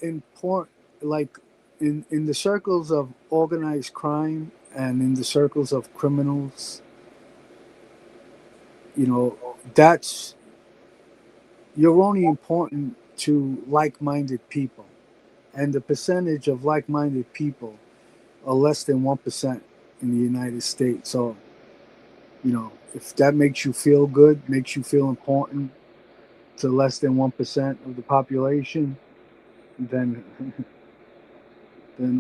important like in the circles of organized crime and in the circles of criminals. That's you're only important to like-minded people, and the percentage of like-minded people are less than 1% in the United States. So, if that makes you feel good, makes you feel important to less than 1% of the population, then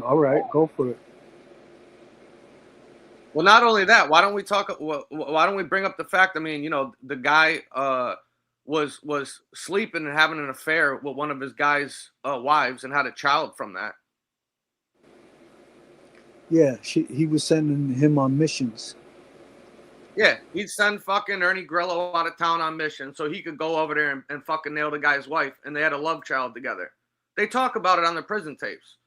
all right, go for it. Well, not only that, why don't we bring up the fact? I mean, the guy was sleeping and having an affair with one of his guy's wives and had a child from that. Yeah, he was sending him on missions. Yeah, he'd send fucking Ernie Grillo out of town on mission so he could go over there and fucking nail the guy's wife, and they had a love child together. They talk about it on the prison tapes.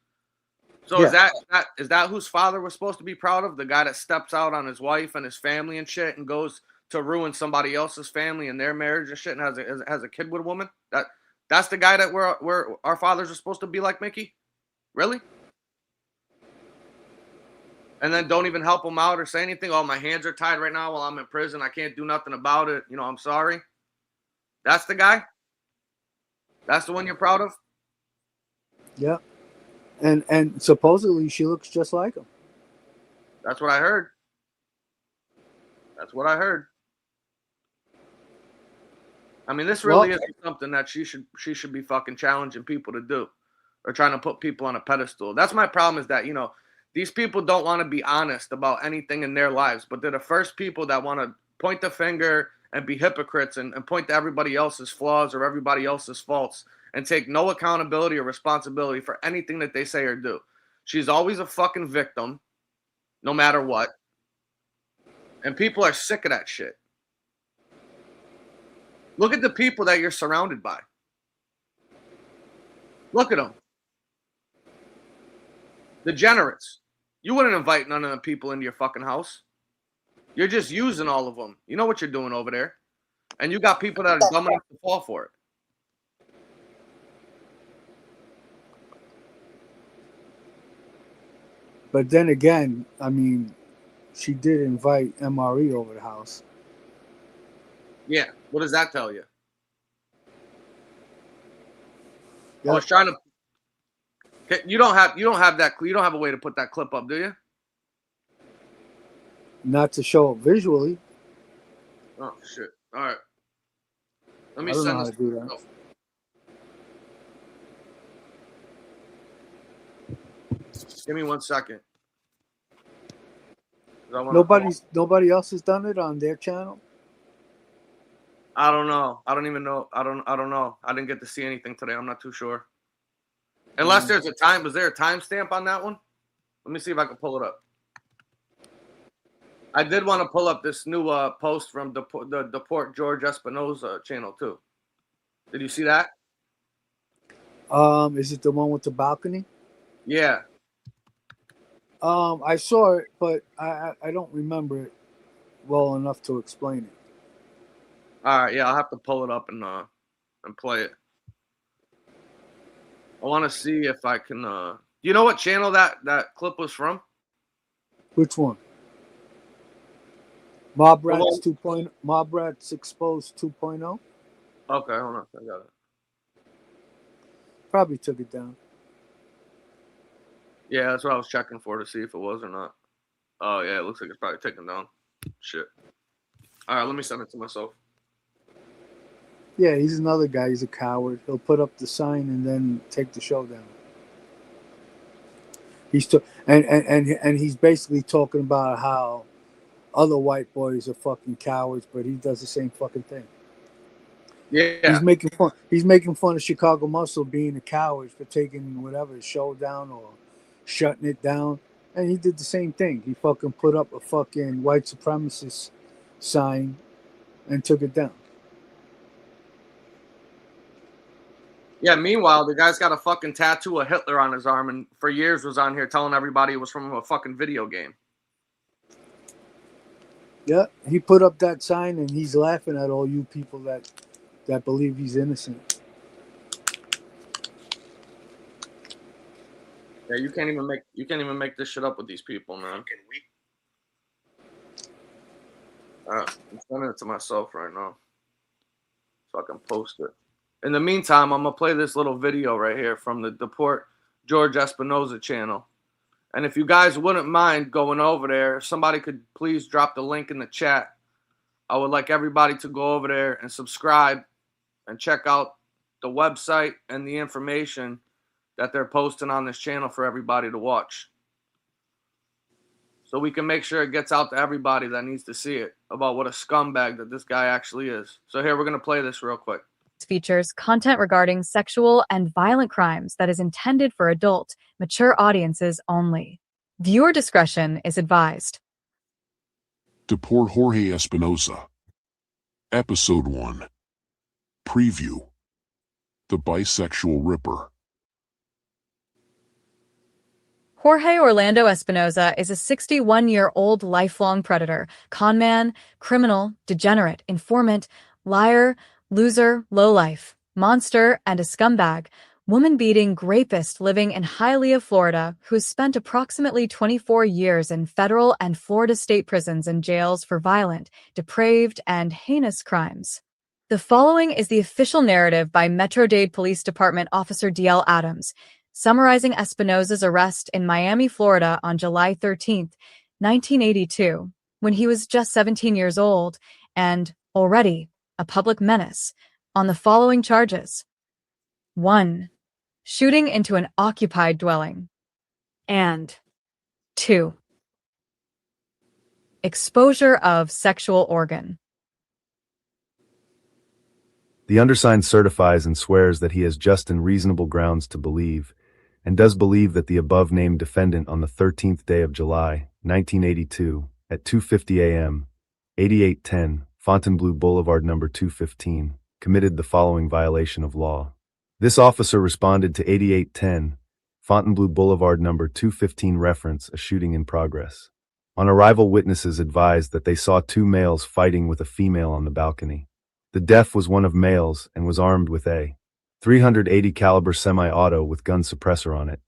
So Yeah. is that whose father was supposed to be proud of? The guy that steps out on his wife and his family and shit and goes to ruin somebody else's family and their marriage and shit and has a kid with a woman? That's the guy that we're our fathers are supposed to be like, Mickey? Really? And then don't even help him out or say anything. Oh, my hands are tied right now while I'm in prison. I can't do nothing about it. I'm sorry. That's the guy? That's the one you're proud of? Yeah. And supposedly she looks just like him. That's what I heard. I mean, this really isn't something that she should be fucking challenging people to do or trying to put people on a pedestal. That's my problem is that, these people don't want to be honest about anything in their lives, but they're the first people that want to point the finger and be hypocrites and point to everybody else's flaws or everybody else's faults and take no accountability or responsibility for anything that they say or do. She's always a fucking victim, no matter what. And people are sick of that shit. Look at the people that you're surrounded by. Look at them. Degenerates. You wouldn't invite none of the people into your fucking house. You're just using all of them. You know what you're doing over there. And you got people that are dumb enough to fall for it. But then again, I mean, she did invite MRE over the house. Yeah. What does that tell you? Yep. I was trying to. You don't have that. You don't have a way to put that clip up, do you? Not to show it visually. Oh shit! All right. Let me I don't know send how this. to do that. Give me 1 second. Nobody else has done it on their channel. I don't know. I don't even know. I don't know. I didn't get to see anything today. I'm not too sure. Unless there's a time. Was there a timestamp on that one? Let me see if I can pull it up. I did want to pull up this new post from the Deport George Espinoza channel too. Did you see that? Is it the one with the balcony? Yeah. I saw it, but I don't remember it well enough to explain it. All right. Yeah, I'll have to pull it up and play it. I want to see if I can. You know what channel that clip was from? Which one? Mob Rats 2.0. Mob Rats Exposed 2.0. Okay, hold on. I got it. Probably took it down. Yeah, that's what I was checking for to see if it was or not. Oh yeah, it looks like it's probably taken down. Shit. All right, let me send it to myself. Yeah, he's another guy. He's a coward. He'll put up the sign and then take the show down. And he's basically talking about how other white boys are fucking cowards, but he does the same fucking thing. Yeah. He's making fun of Chicago Muscle being a coward for taking whatever his show down or shutting it down, and he did the same thing. He fucking put up a fucking white supremacist sign and took it down. Yeah, meanwhile, the guy's got a fucking tattoo of Hitler on his arm and for years was on here telling everybody it was from a fucking video game. Yeah, he put up that sign and he's laughing at all you people that believe he's innocent. Yeah, you can't even make this shit up with these people, man. I'm sending it to myself right now so I can post it. In the meantime, I'm gonna play this little video right here from the Deport George Espinoza channel. And if you guys wouldn't mind going over there, if somebody could please drop the link in the chat. I would like everybody to go over there and subscribe and check out the website and the information that they're posting on this channel for everybody to watch. So we can make sure it gets out to everybody that needs to see it about what a scumbag that this guy actually is. So here, we're going to play this real quick. Features content regarding sexual and violent crimes that is intended for adult, mature audiences only. Viewer discretion is advised. Deport Jorge Espinoza. Episode 1. Preview. The Bisexual Ripper. Jorge Orlando Espinoza is a 61-year-old lifelong predator, conman, criminal, degenerate, informant, liar, loser, lowlife, monster, and a scumbag, woman-beating rapist living in Hialeah, Florida, who has spent approximately 24 years in federal and Florida state prisons and jails for violent, depraved, and heinous crimes. The following is the official narrative by Metro-Dade Police Department Officer D.L. Adams, summarizing Espinoza's arrest in Miami, Florida on July 13, 1982, when he was just 17 years old and already a public menace, on the following charges. 1. Shooting into an occupied dwelling. And 2. Exposure of sexual organ. The undersigned certifies and swears that he has just and reasonable grounds to believe, and does believe that the above-named defendant on the 13th day of July, 1982, at 2:50 a.m., 8810, Fontainebleau Boulevard number 215, committed the following violation of law. This officer responded to 8810, Fontainebleau Boulevard number 215 reference a shooting in progress. On arrival, witnesses advised that they saw two males fighting with a female on the balcony. The deaf was one of males and was armed with a .380 caliber semi-auto with gun suppressor on it.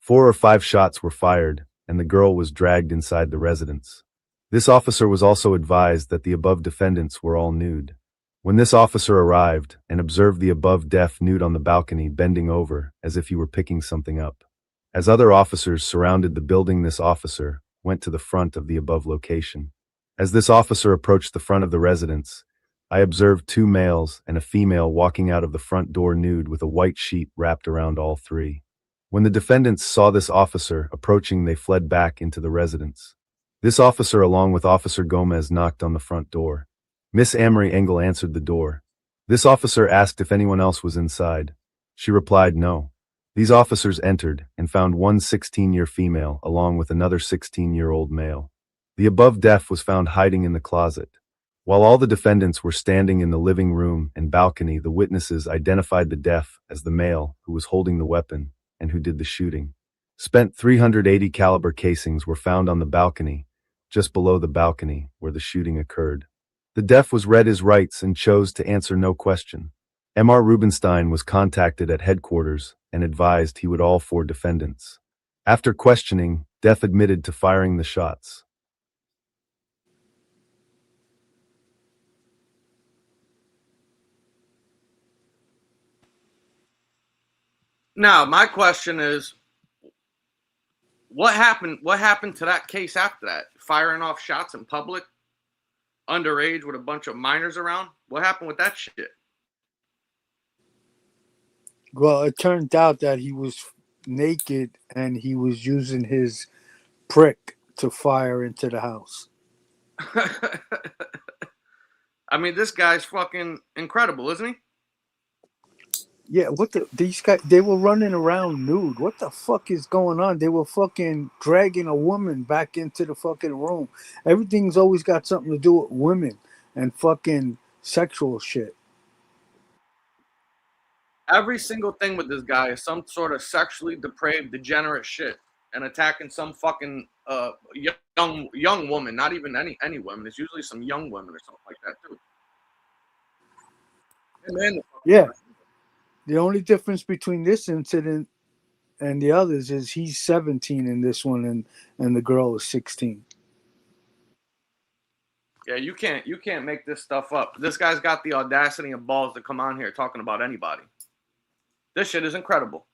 4 or 5 shots were fired, and the girl was dragged inside the residence. This officer was also advised that the above defendants were all nude. When this officer arrived and observed the above deaf nude on the balcony bending over as if he were picking something up. As other officers surrounded the building, this officer went to the front of the above location. As this officer approached the front of the residence, I observed 2 males and a female walking out of the front door nude with a white sheet wrapped around all 3. When the defendants saw this officer approaching, they fled back into the residence. This officer, along with Officer Gomez, knocked on the front door. Miss Amory Engel answered the door. This officer asked if anyone else was inside. She replied no. These officers entered and found one 16-year female along with another 16-year-old male. The above deaf was found hiding in the closet. While all the defendants were standing in the living room and balcony, the witnesses identified the deaf as the male who was holding the weapon and who did the shooting. Spent .380 caliber casings were found on the balcony, just below the balcony where the shooting occurred. The deaf was read his rights and chose to answer no question. M.R. Rubenstein was contacted at headquarters and advised he would all 4 defendants. After questioning, Deaf admitted to firing the shots. Now, my question is, what happened? What happened to that case after that? Firing off shots in public, underage with a bunch of minors around? What happened with that shit? Well, it turned out that he was naked and he was using his prick to fire into the house. I mean, this guy's fucking incredible, isn't he? Yeah, these guys, they were running around nude. What the fuck is going on? They were fucking dragging a woman back into the fucking room. Everything's always got something to do with women and fucking sexual shit. Every single thing with this guy is some sort of sexually depraved, degenerate shit, and attacking some fucking young woman. Not even any woman. It's usually some young women or something like that too. Yeah. The only difference between this incident and the others is he's 17 in this one, and the girl is 16. Yeah, you can't make this stuff up. This guy's got the audacity and balls to come on here talking about anybody. This shit is incredible.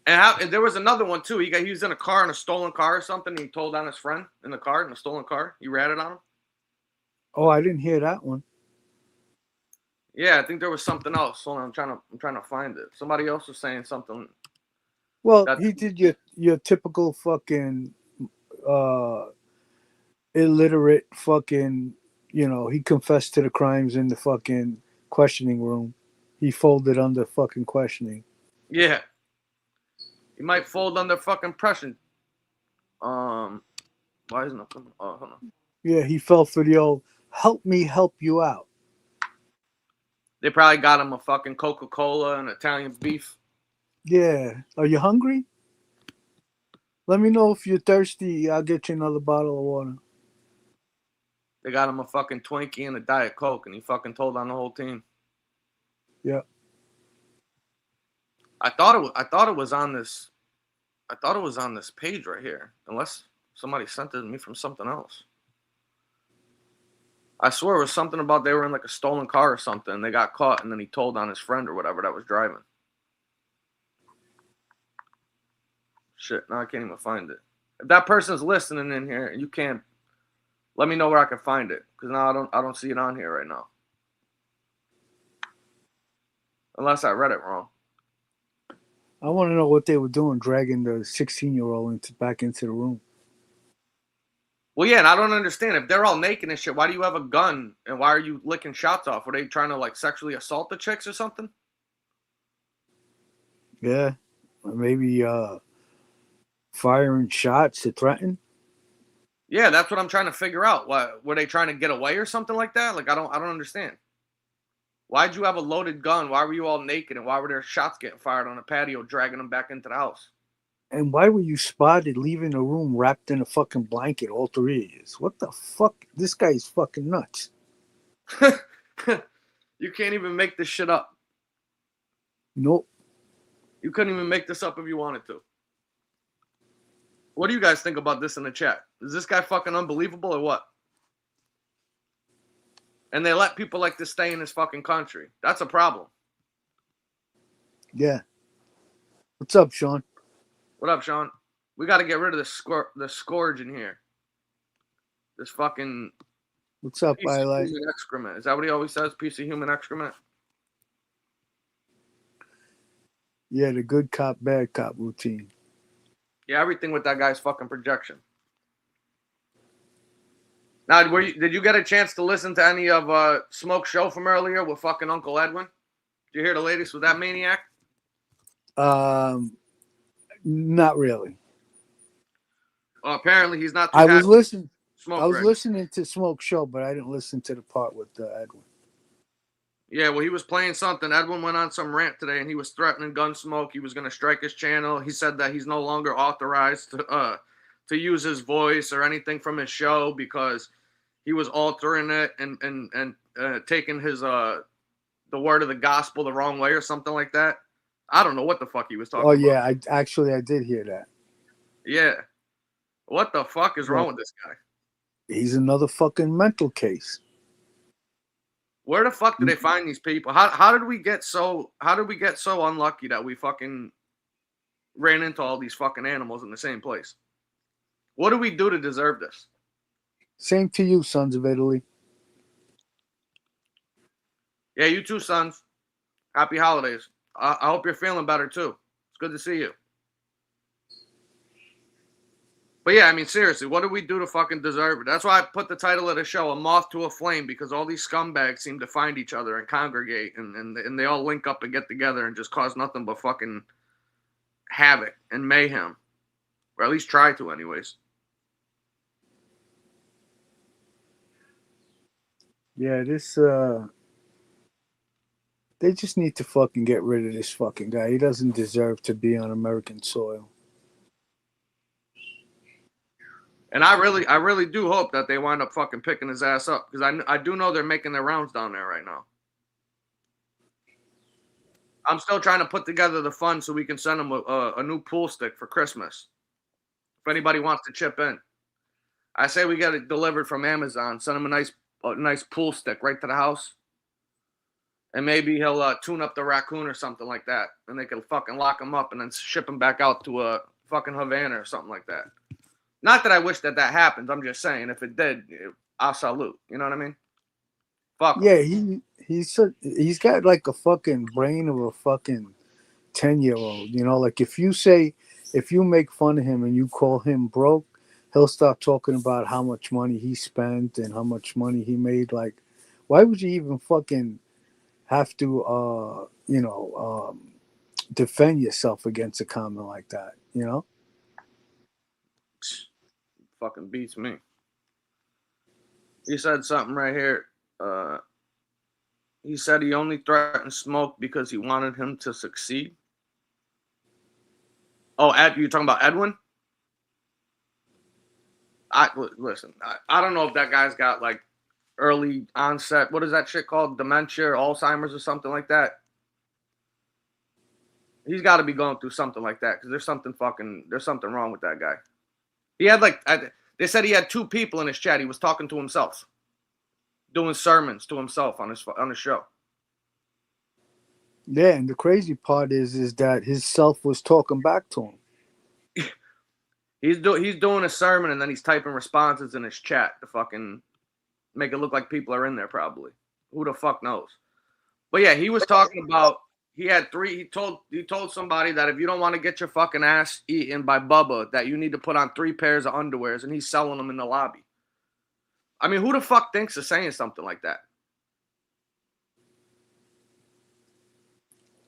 And there was another one too. He was in a car, in a stolen car or something. He told on his friend in the car, in a stolen car. He ratted on him. Oh, I didn't hear that one. Yeah, I think there was something else. Hold on, I'm trying to find it. Somebody else was saying something. Well, he did your typical fucking illiterate fucking, he confessed to the crimes in the fucking questioning room. He folded under fucking questioning. Yeah. He might fold under fucking pressure. Why isn't it? Oh, hold on. Yeah, he fell for the old help me help you out. They probably got him a fucking Coca-Cola and Italian beef. Yeah. Are you hungry? Let me know if you're thirsty. I'll get you another bottle of water. They got him a fucking Twinkie and a Diet Coke, and he fucking told on the whole team. Yeah. I thought it was on this. I thought it was on this page right here, unless somebody sent it to me from something else. I swear it was something about they were in like a stolen car or something. And they got caught, and then he told on his friend or whatever that was driving. Shit, now I can't even find it. If that person's listening in here, you can't. Let me know where I can find it, because now I don't see it on here right now. Unless I read it wrong. I want to know what they were doing, dragging the 16-year-old back into the room. Well, yeah, and I don't understand. If they're all naked and shit, why do you have a gun? And why are you licking shots off? Were they trying to, like, sexually assault the chicks or something? Yeah. Or maybe firing shots to threaten. Yeah, that's what I'm trying to figure out. What, were they trying to get away or something like that? Like, I don't understand. Why'd you have a loaded gun? Why were you all naked? And why were there shots getting fired on the patio, dragging them back into the house? And why were you spotted leaving the room wrapped in a fucking blanket, all three of you? What the fuck? This guy's fucking nuts. You can't even make this shit up. Nope. You couldn't even make this up if you wanted to. What do you guys think about this in the chat? Is this guy fucking unbelievable or what? And they let people like this stay in this fucking country. That's a problem. Yeah. What's up, Sean? What up, Sean? We got to get rid of the scourge in here. This fucking What's up, piece of Highlight? human excrement. Is that what he always says? Piece of human excrement? Yeah, the good cop, bad cop routine. Yeah, everything with that guy's fucking projection. Now, did you get a chance to listen to any of Smoke's show from earlier with fucking Uncle Edwin? Did you hear the latest with that maniac? Not really. Well, apparently he's not too I happy was listening. Smoke I was right listening to Smoke's show, but I didn't listen to the part with Edwin. Yeah, well, he was playing something. Edwin went on some rant today, and he was threatening Gunsmoke. He was going to strike his channel. He said that he's no longer authorized to use his voice or anything from his show because he was altering it and taking his the word of the gospel the wrong way or something like that. I don't know what the fuck he was talking about. Oh yeah, I did hear that. Yeah. What the fuck is wrong with this guy? He's another fucking mental case. Where the fuck did they find these people? How did we get so unlucky that we fucking ran into all these fucking animals in the same place? What do we do to deserve this? Same to you, sons of Italy. Yeah, you too, sons. Happy holidays. I hope you're feeling better too. It's good to see you. But yeah, I mean, seriously, what do we do to fucking deserve it? That's why I put the title of the show, A Moth to a Flame, because all these scumbags seem to find each other and congregate, and they all link up and get together and just cause nothing but fucking havoc and mayhem. Or at least try to, anyways. Yeah, they just need to fucking get rid of this fucking guy. He doesn't deserve to be on American soil. And I really do hope that they wind up fucking picking his ass up, because I do know they're making their rounds down there right now. I'm still trying to put together the funds so we can send him a new pool stick for Christmas. If anybody wants to chip in, I say we get it delivered from Amazon. Send him a nice pool stick right to the house, and maybe he'll tune up the raccoon or something like that, and they can fucking lock him up and then ship him back out to a fucking Havana or something like that. Not that I wish that happens. I'm just saying, if it did, I'll salute. You know what I mean? Fuck him. Yeah, he's got like a fucking brain of a fucking 10-year-old. You know, like if you make fun of him and you call him broke, he'll start talking about how much money he spent and how much money he made. Like, why would you even fucking have to defend yourself against a comment like that? You know? Fucking beats me. He said something right here. He said he only threatened Smoke because he wanted him to succeed. Oh, you're talking about Edwin? Listen, I don't know if that guy's got like early onset. What is that shit called? Dementia or Alzheimer's or something like that. He's got to be going through something like that because there's something wrong with that guy. He had they said he had two people in his chat. He was talking to himself, doing sermons to himself on his show. Yeah, and the crazy part is that his self was talking back to him. He's doing a sermon and then he's typing responses in his chat to fucking make it look like people are in there probably. Who the fuck knows? But yeah, he was talking about he had three. He told somebody that if you don't want to get your fucking ass eaten by Bubba, that you need to put on 3 pairs of underwears, and he's selling them in the lobby. I mean, who the fuck thinks of saying something like that?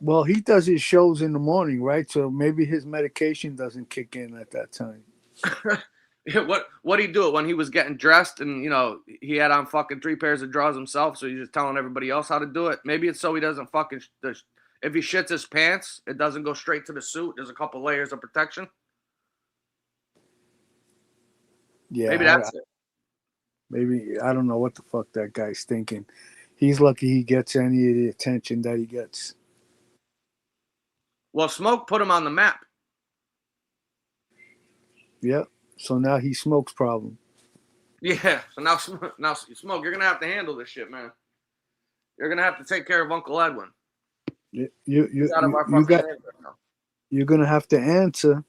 Well, he does his shows in the morning, right? So maybe his medication doesn't kick in at that time. What he do it when he was getting dressed and he had on fucking 3 pairs of drawers himself, so he's just telling everybody else how to do it. Maybe it's so he doesn't fucking if he shits his pants, it doesn't go straight to the suit. There's a couple layers of protection. Yeah, maybe that's it. Maybe I don't know what the fuck that guy's thinking. He's lucky he gets any of the attention that he gets. Well, Smoke put him on the map. Yep. So now he smokes problem. Yeah. So now Smoke, you're gonna have to handle this shit, man. You're gonna have to take care of Uncle Edwin. You're gonna have to answer.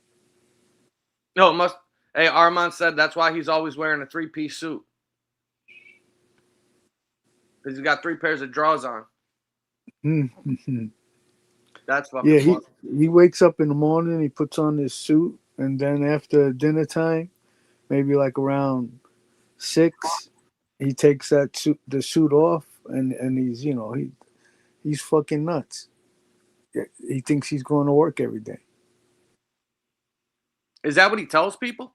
No, it must. Hey, Armand said that's why he's always wearing a 3-piece suit. Because he's got 3 pairs of drawers on. That's fucking yeah. He wakes up in the morning, he puts on his suit, and then after dinner time, maybe like around 6, he takes the suit off, and he's he's fucking nuts. He thinks he's going to work every day. Is that what he tells people?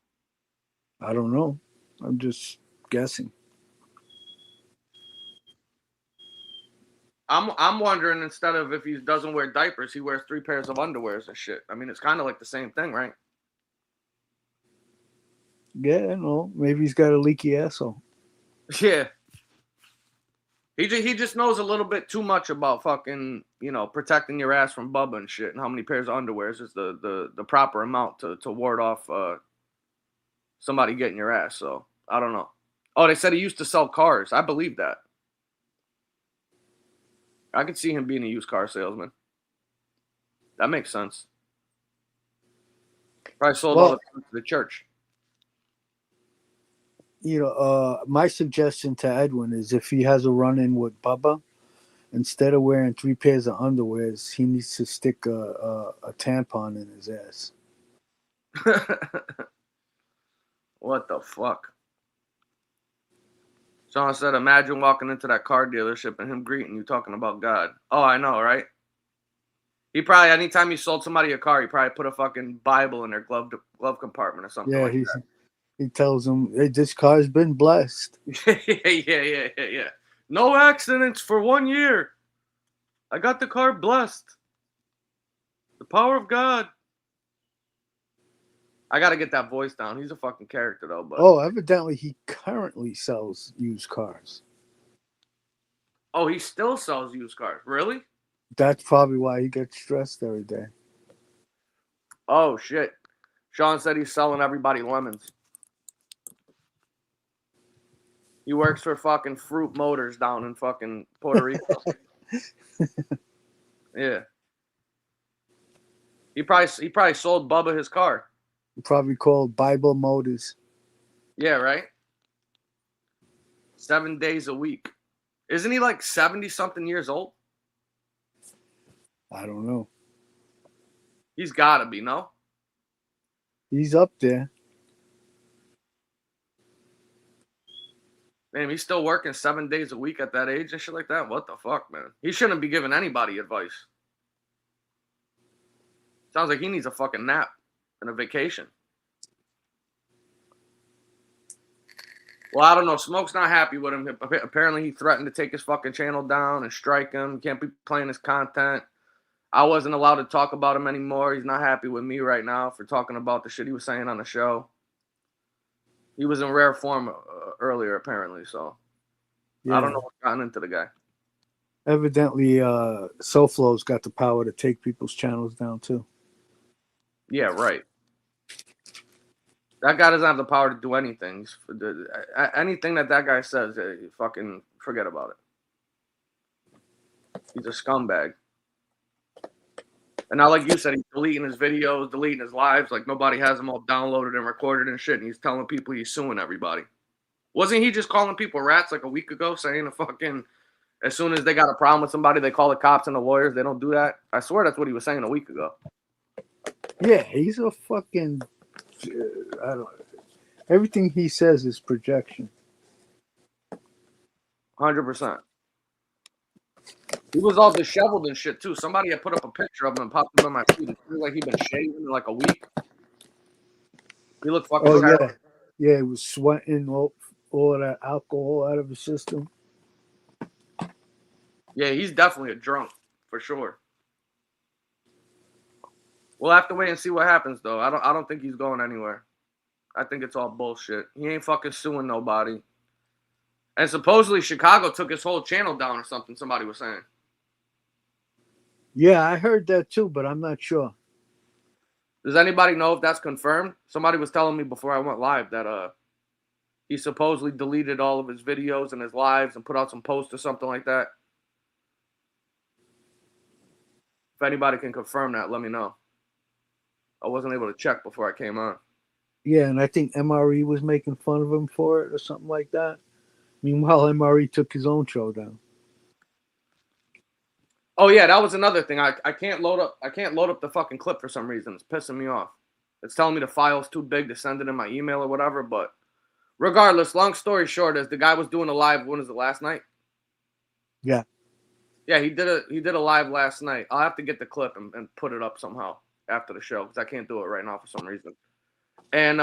I don't know. I'm just guessing. I'm wondering, instead of if he doesn't wear diapers, he wears 3 pairs of underwears and shit. I mean, it's kind of like the same thing, right? Yeah, no. Maybe he's got a leaky asshole. Yeah. He just knows a little bit too much about fucking, protecting your ass from Bubba and shit, and how many pairs of underwears is the proper amount to ward off somebody getting your ass. So I don't know. Oh, they said he used to sell cars. I believe that. I could see him being a used car salesman. That makes sense. Probably sold all the to the church. My suggestion to Edwin is if he has a run-in with Bubba, instead of wearing 3 pairs of underwears, he needs to stick a tampon in his ass. What the fuck? Sean said, imagine walking into that car dealership and him greeting you talking about God. Oh, I know, right? He probably, anytime he sold somebody a car, he probably put a fucking Bible in their glove compartment or something like that. He tells them, hey, this car's been blessed. Yeah. No accidents for 1 year. I got the car blessed. The power of God. I got to get that voice down. He's a fucking character, though. But evidently he currently sells used cars. Oh, he still sells used cars. Really? That's probably why he gets stressed every day. Oh, shit. Sean said he's selling everybody lemons. He works for fucking Fruit Motors down in fucking Puerto Rico. Yeah. He probably sold Bubba his car. Probably called Bible Motors. Yeah, right? 7 days a week. Isn't he like 70-something years old? I don't know. He's got to be, no? He's up there. Man, he's still working 7 days a week at that age and shit like that? What the fuck, man? He shouldn't be giving anybody advice. Sounds like he needs a fucking nap and a vacation. Well, I don't know. Smoke's not happy with him. Apparently, he threatened to take his fucking channel down and strike him. Can't be playing his content. I wasn't allowed to talk about him anymore. He's not happy with me right now for talking about the shit he was saying on the show. He was in rare form earlier, apparently. So yeah. I don't know what's gotten into the guy. Evidently, SoFlo's got the power to take people's channels down too. Yeah, right. That guy doesn't have the power to do anything. Anything that guy says, fucking forget about it. He's a scumbag. And now, like you said, he's deleting his videos, deleting his lives. Like, nobody has them all downloaded and recorded and shit. And he's telling people he's suing everybody. Wasn't he just calling people rats like a week ago, saying As soon as they got a problem with somebody, they call the cops and the lawyers. They don't do that. I swear that's what he was saying a week ago. Yeah, he's a fucking. I don't. Everything he says is projection. 100%. He was all disheveled and shit too. Somebody had put up a picture of him and popped him on my feed. It looked like he'd been shaving in like a week. He looked fucking Oh terrible. yeah, he was sweating all of that alcohol out of his system. Yeah, he's definitely a drunk for sure. We'll have to wait and see what happens though. I don't think he's going anywhere. I think it's all bullshit. He ain't fucking suing nobody. And supposedly Chicago took his whole channel down or something, somebody was saying. Yeah, I heard that too, but I'm not sure. Does anybody know if that's confirmed? Somebody was telling me before I went live that he supposedly deleted all of his videos and his lives and put out some posts or something like that. If anybody can confirm that, let me know. I wasn't able to check before I came on. Yeah, and I think MRE was making fun of him for it or something like that. Meanwhile, MRE took his own show down. Oh yeah, that was another thing. I can't load up the fucking clip for some reason. It's pissing me off. It's telling me the file's too big to send it in my email or whatever, but regardless, long story short is the guy was doing a live, when was it, last night? Yeah. Yeah, he did a live last night. I'll have to get the clip and put it up somehow after the show because I can't do it right now for some reason. And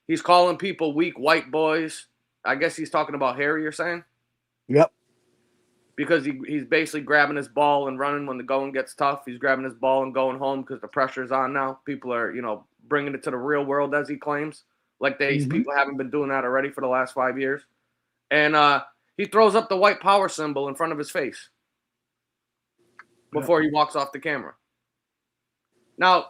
he's calling people weak white boys. I guess he's talking about Harry, you're saying? Yep. Because he's basically grabbing his ball and running when the going gets tough. He's grabbing his ball and going home because the pressure's on now. People are, bringing it to the real world, as he claims. Like these people haven't been doing that already for the last 5 years. And he throws up the white power symbol in front of his face before he walks off the camera. Now,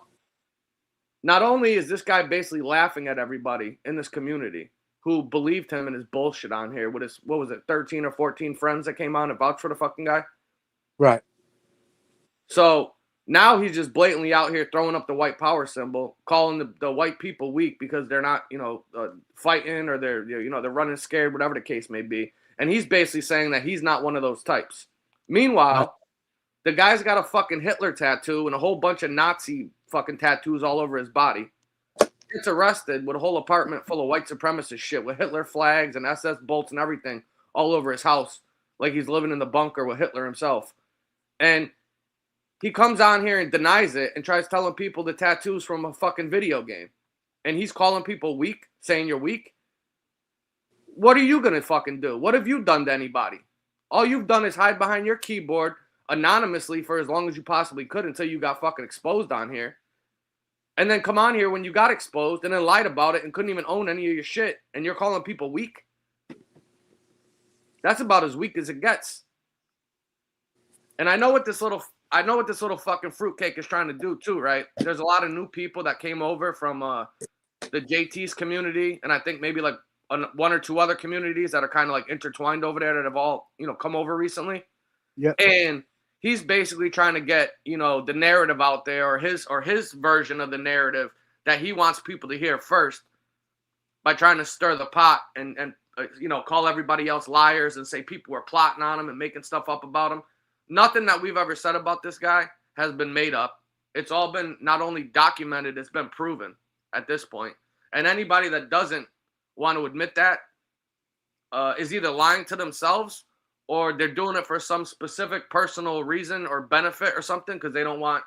not only is this guy basically laughing at everybody in this community who believed him and his bullshit on here with his, 13 or 14 friends that came on and vouched for the fucking guy? Right. So now he's just blatantly out here throwing up the white power symbol, calling the white people weak because they're not, fighting or they're running scared, whatever the case may be. And he's basically saying that he's not one of those types. Meanwhile, the guy's got a fucking Hitler tattoo and a whole bunch of Nazi fucking tattoos all over his body. Gets arrested with a whole apartment full of white supremacist shit with Hitler flags and SS bolts and everything all over his house, like he's living in the bunker with Hitler himself. And he comes on here and denies it and tries telling people the tattoos from a fucking video game. And he's calling people weak, saying you're weak. What are you going to fucking do? What have you done to anybody? All you've done is hide behind your keyboard anonymously for as long as you possibly could until you got fucking exposed on here. And then come on here when you got exposed and then lied about it and couldn't even own any of your shit. And you're calling people weak? That's about as weak as it gets. And I know what this little fucking fruitcake is trying to do too, right? There's a lot of new people that came over from the JT's community, and I think maybe like one or two other communities that are kind of like intertwined over there that have all, come over recently. Yeah. And he's basically trying to get, the narrative out there or his version of the narrative that he wants people to hear first by trying to stir the pot and call everybody else liars and say people were plotting on him and making stuff up about him. Nothing that we've ever said about this guy has been made up. It's all been not only documented, it's been proven at this point. And anybody that doesn't want to admit that is either lying to themselves or they're doing it for some specific personal reason or benefit or something because they don't want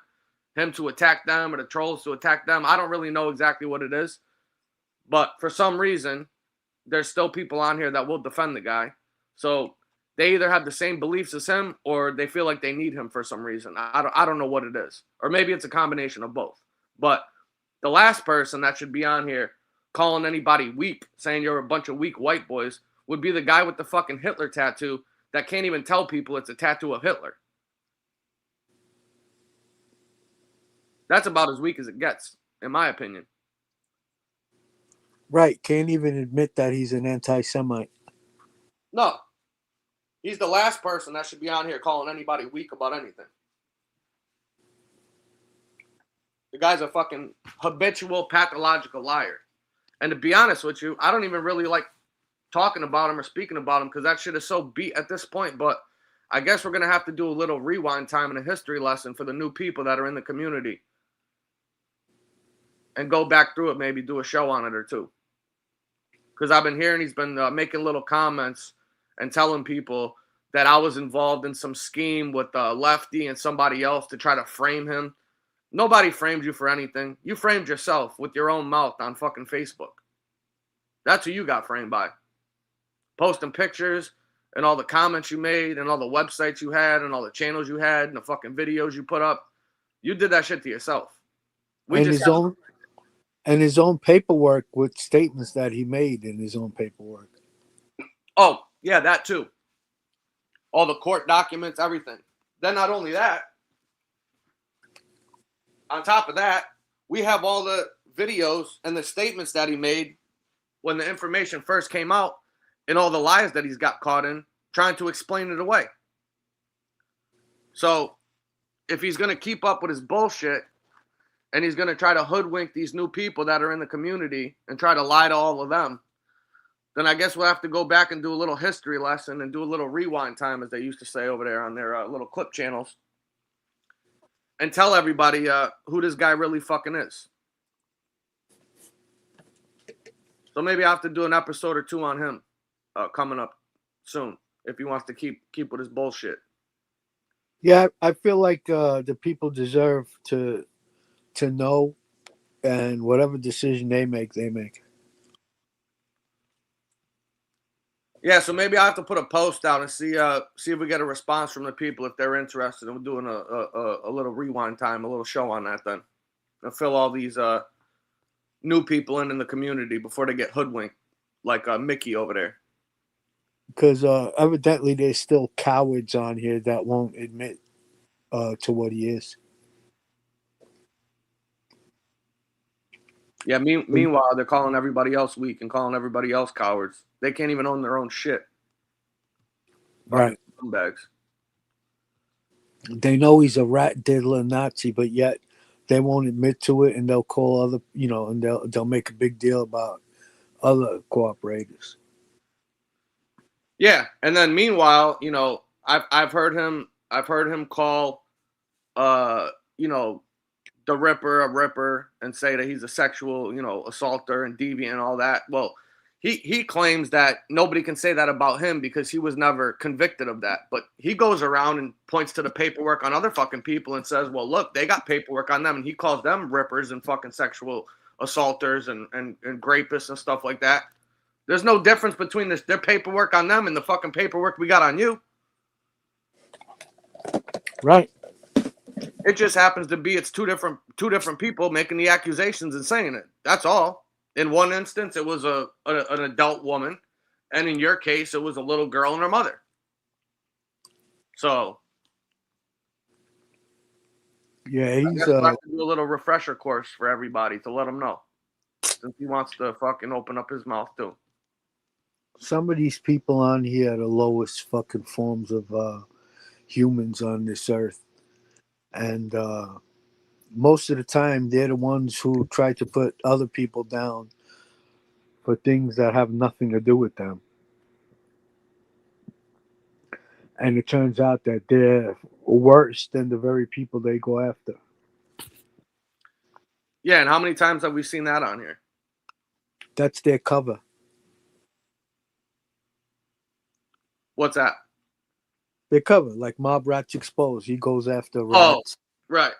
him to attack them or the trolls to attack them. I don't really know exactly what it is. But for some reason, there's still people on here that will defend the guy. So they either have the same beliefs as him or they feel like they need him for some reason. I don't know what it is. Or maybe it's a combination of both. But the last person that should be on here calling anybody weak, saying you're a bunch of weak white boys, would be the guy with the fucking Hitler tattoo that can't even tell people it's a tattoo of Hitler. That's about as weak as it gets, in my opinion. Right. Can't even admit that he's an anti-Semite. No. He's the last person that should be on here calling anybody weak about anything. The guy's a fucking habitual, pathological liar. And to be honest with you, I don't even really like talking about him or speaking about him because that shit is so beat at this point. But I guess we're going to have to do a little rewind time and a history lesson for the new people that are in the community. And go back through it, maybe do a show on it or two. Because I've been hearing he's been making little comments and telling people that I was involved in some scheme with Lefty and somebody else to try to frame him. Nobody framed you for anything. You framed yourself with your own mouth on fucking Facebook. That's who you got framed by. Posting pictures and all the comments you made and all the websites you had and all the channels you had and the fucking videos you put up. You did that shit to yourself. And his own paperwork with statements that he made in his own paperwork. Oh, yeah, that too. All the court documents, everything. Then not only that, on top of that, we have all the videos and the statements that he made when the information first came out and all the lies that he's got caught in trying to explain it away. So if he's going to keep up with his bullshit and he's going to try to hoodwink these new people that are in the community and try to lie to all of them, then I guess we'll have to go back and do a little history lesson and do a little rewind time, as they used to say over there on their little clip channels, and tell everybody who this guy really fucking is. So maybe I have to do an episode or two on him coming up soon if he wants to keep with his bullshit. Yeah, I feel like the people deserve to know, and whatever decision they make, they make. Yeah, so maybe I have to put a post out and see if we get a response from the people if they're interested in doing a little rewind time, a little show on that then. And fill all these new people in the community before they get hoodwinked, like Mickey over there. Because evidently there's still cowards on here that won't admit to what he is. Yeah, meanwhile, they're calling everybody else weak and calling everybody else cowards. They can't even own their own shit. Right. Scumbags. They know he's a rat diddler Nazi, but yet they won't admit to it, and they'll call other, and they'll make a big deal about other cooperators. Yeah, and then meanwhile, I've heard him call the Ripper a Ripper and say that he's a sexual, assaulter and deviant and all that. Well, he claims that nobody can say that about him because he was never convicted of that. But he goes around and points to the paperwork on other fucking people and says, well, look, they got paperwork on them. And he calls them rippers and fucking sexual assaulters and rapists and stuff like that. There's no difference between their paperwork on them and the fucking paperwork we got on you. Right. It just happens to be it's two different people making the accusations and saying it. That's all. In one instance, it was an adult woman, and in your case, it was a little girl and her mother. So, yeah, he's I have to do a little refresher course for everybody to let him know, since he wants to fucking open up his mouth too. Some of these people on here are the lowest fucking forms of humans on this earth, and most of the time, they're the ones who try to put other people down for things that have nothing to do with them. And it turns out that they're worse than the very people they go after. Yeah, and how many times have we seen that on here? That's their cover. What's that? Their cover, like Mob Rats Exposed. He goes after Oh, rats. right.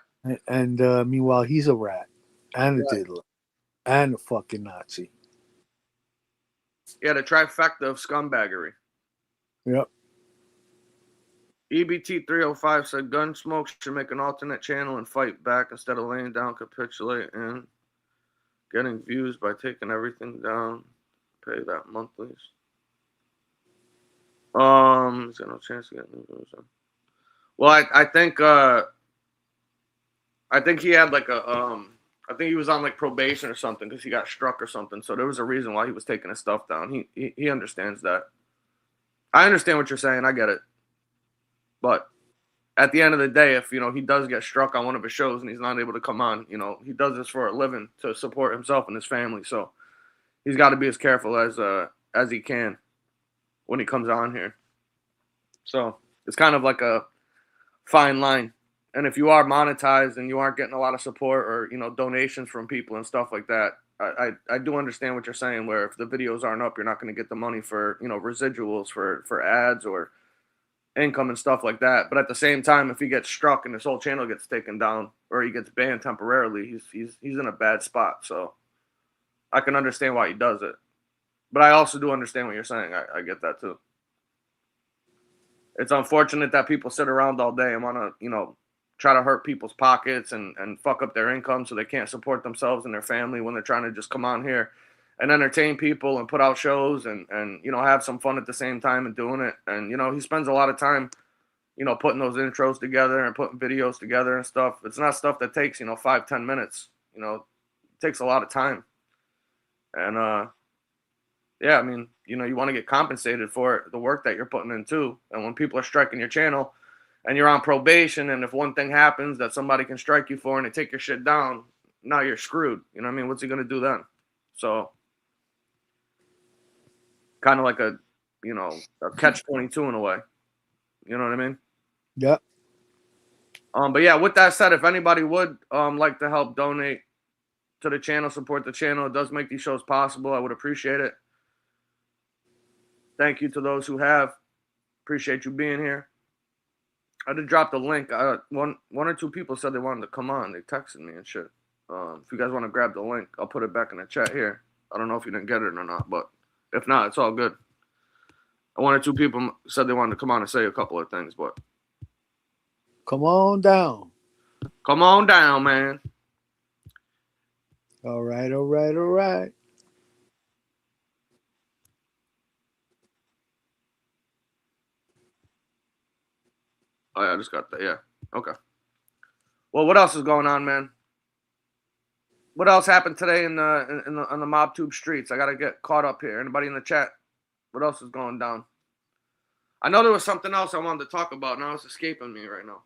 And meanwhile, he's a rat and a diddler and a fucking Nazi. Yeah, the trifecta of scumbaggery. Yep. EBT 305 said Gunsmoke should make an alternate channel and fight back instead of laying down, capitulate, and getting views by taking everything down. Pay that monthly. He's got no chance to get new views. Well, I think he had like I think he was on like probation or something because he got struck or something. So there was a reason why he was taking his stuff down. He understands that. I understand what you're saying. I get it. But at the end of the day, if, he does get struck on one of his shows and he's not able to come on, he does this for a living to support himself and his family. So he's got to be as careful as he can when he comes on here. So It's kind of like a fine line. And if you are monetized and you aren't getting a lot of support or, you know, donations from people and stuff like that, I do understand what you're saying, where if the videos aren't up, you're not going to get the money for, you know, residuals for ads or income and stuff like that. But at the same time, if he gets struck and his whole channel gets taken down or he gets banned temporarily, he's in a bad spot. So I can understand why he does it. But I also do understand what you're saying. I get that too. It's unfortunate that people sit around all day and want to, you know, try to hurt people's pockets and fuck up their income so they can't support themselves and their family when they're trying to just come on here and entertain people and put out shows and you know, have some fun at the same time and doing it. And, you know, he spends a lot of time, you know, putting those intros together and putting videos together and stuff. It's not stuff that takes, you know, 5-10 minutes. You know, it takes a lot of time. And, yeah, I mean, you know, you want to get compensated for the work that you're putting in too. And when people are striking your channel and you're on probation, and if one thing happens that somebody can strike you for and they take your shit down, now you're screwed. You know what I mean? What's he going to do then? So kind of like a, you know, a catch-22 in a way. You know what I mean? Yep. But yeah, with that said, if anybody would like to help donate to the channel, support the channel, it does make these shows possible. I would appreciate it. Thank you to those who have. Appreciate you being here. I did drop the link. One or two people said they wanted to come on. They texted me and shit. If you guys want to grab the link, I'll put it back in the chat here. I don't know if you didn't get it or not, but if not, it's all good. One or two people said they wanted to come on and say a couple of things, but Come on down. come on down, man. All right, all right, all right. Oh yeah, I just got that. Yeah. Okay. Well, what else is going on, man? What else happened today on the MobTube streets? I gotta get caught up here. Anybody in the chat? What else is going down? I know there was something else I wanted to talk about. Now it's escaping me right now.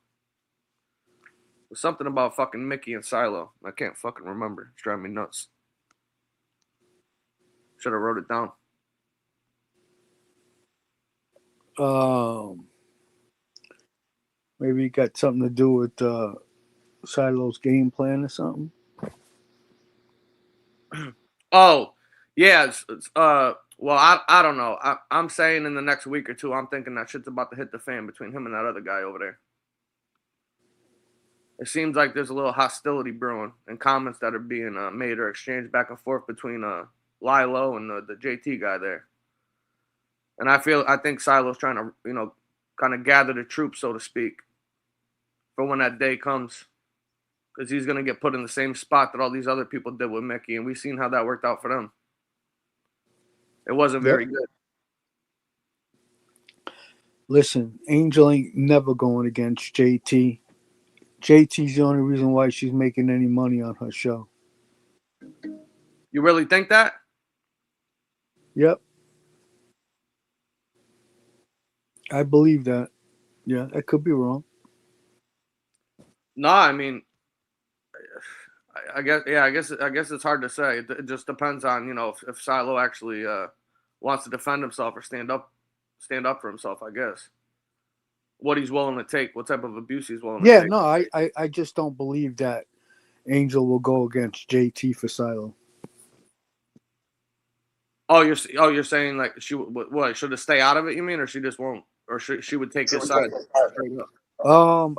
It was something about fucking Mickey and Silo. I can't fucking remember. It's driving me nuts. Should have wrote it down. Maybe it got something to do with Silo's game plan or something. Oh, yeah. Well, I don't know. I'm saying in the next week or two, I'm thinking that shit's about to hit the fan between him and that other guy over there. It seems like there's a little hostility brewing and comments that are being made or exchanged back and forth between Lilo and the JT guy there. And I think Silo's trying to, you know, kind of gather the troops, so to speak, for when that day comes. Because he's going to get put in the same spot that all these other people did with Mickey. And we've seen how that worked out for them. It wasn't very good. Listen, Angel ain't never going against JT. JT's the only reason why she's making any money on her show. You really think that? Yep. I believe that. Yeah, I could be wrong. No, I mean, I guess it's hard to say. It just depends on, you know, if Silo actually wants to defend himself or stand up for himself, I guess. What he's willing to take, what type of abuse he's willing to take. Yeah, no, I just don't believe that Angel will go against JT for Silo. Oh, you're saying like she what should have stay out of it? You mean, or she just won't, or she would take his side straight up?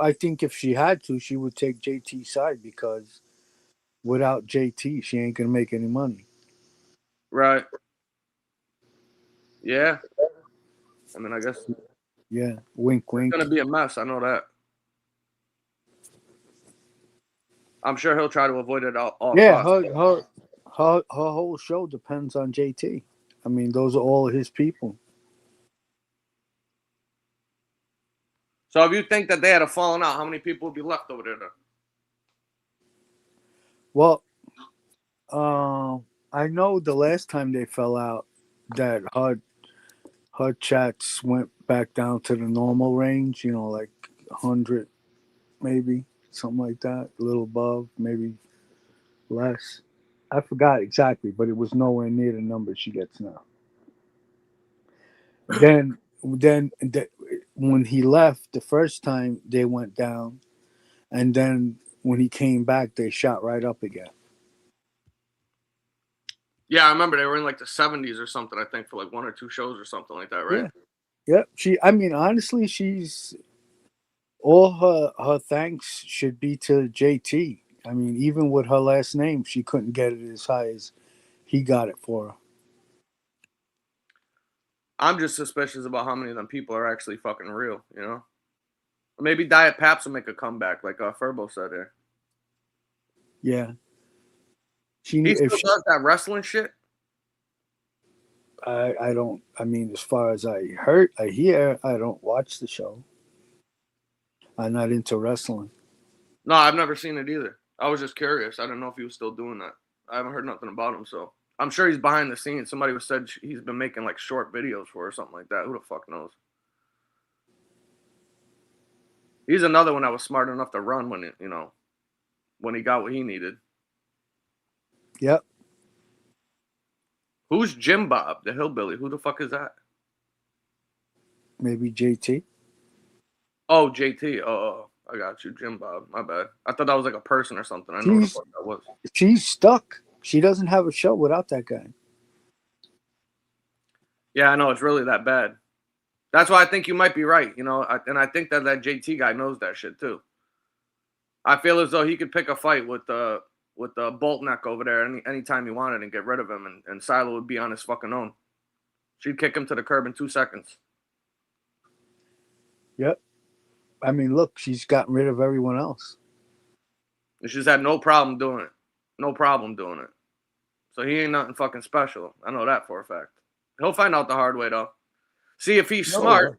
I think if she had to, she would take JT's side because without JT, she ain't gonna make any money. Right. Yeah. I mean, I guess. Yeah. Wink, wink. It's gonna be a mess. I know that. I'm sure he'll try to avoid it all Yeah, costs. her whole show depends on JT. I mean, those are all his people. So if you think that they had a falling out, how many people would be left over there? Well, I know the last time they fell out, that her chats went back down to the normal range. You know, like 100, maybe something like that, a little above, maybe less. I forgot exactly, but it was nowhere near the number she gets now. Then when he left the first time, they went down, and then when he came back, they shot right up again. Yeah, I remember they were in like the 70s or something, I think, for like 1 or 2 shows or something like that, right? Yeah. Yep. I mean, honestly, she's all her thanks should be to JT. I mean, even with her last name, she couldn't get it as high as he got it for her. I'm just suspicious about how many of them people are actually fucking real, you know? Or maybe Diet Paps will make a comeback, like Furbo said there. Yeah. He still does that wrestling shit? I don't. I mean, as far as I hear, I don't watch the show. I'm not into wrestling. No, I've never seen it either. I was just curious. I didn't know if he was still doing that. I haven't heard nothing about him, so I'm sure he's behind the scenes. Somebody said he's been making like short videos for or something like that. Who the fuck knows? He's another one that was smart enough to run when when he got what he needed. Yep. Who's Jim Bob, the hillbilly? Who the fuck is that? Maybe JT. Oh, JT. Oh, I got you, Jim Bob. My bad. I thought that was like a person or something. I know what the fuck that was. She's stuck. She doesn't have a show without that guy. Yeah, I know. It's really that bad. That's why I think you might be right, and I think that JT guy knows that shit too. I feel as though he could pick a fight with the Boltneck over there anytime he wanted and get rid of him, and Silo would be on his fucking own. She'd kick him to the curb in 2 seconds. Yep. I mean, look, she's gotten rid of everyone else. And she's had no problem doing it. No problem doing it. So he ain't nothing fucking special. I know that for a fact. He'll find out the hard way, though. See, if he's smart,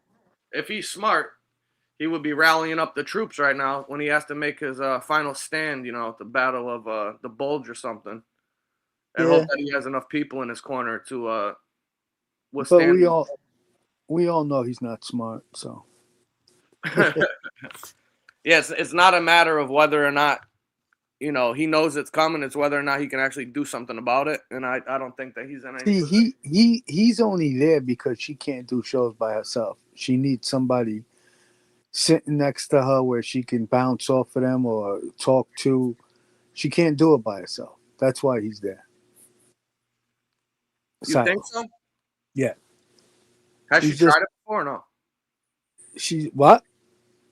he would be rallying up the troops right now when he has to make his final stand, at the Battle of the Bulge or something. And hope that he has enough people in his corner to withstand. But we all know he's not smart, so. Yes, it's not a matter of whether or not, he knows it's coming. It's whether or not he can actually do something about it. And I don't think that he's in any. See, he's only there because she can't do shows by herself. She needs somebody sitting next to her where she can bounce off of them or talk to. She can't do it by herself. That's why he's there. You think so? Yeah. Has she tried it before or no? What?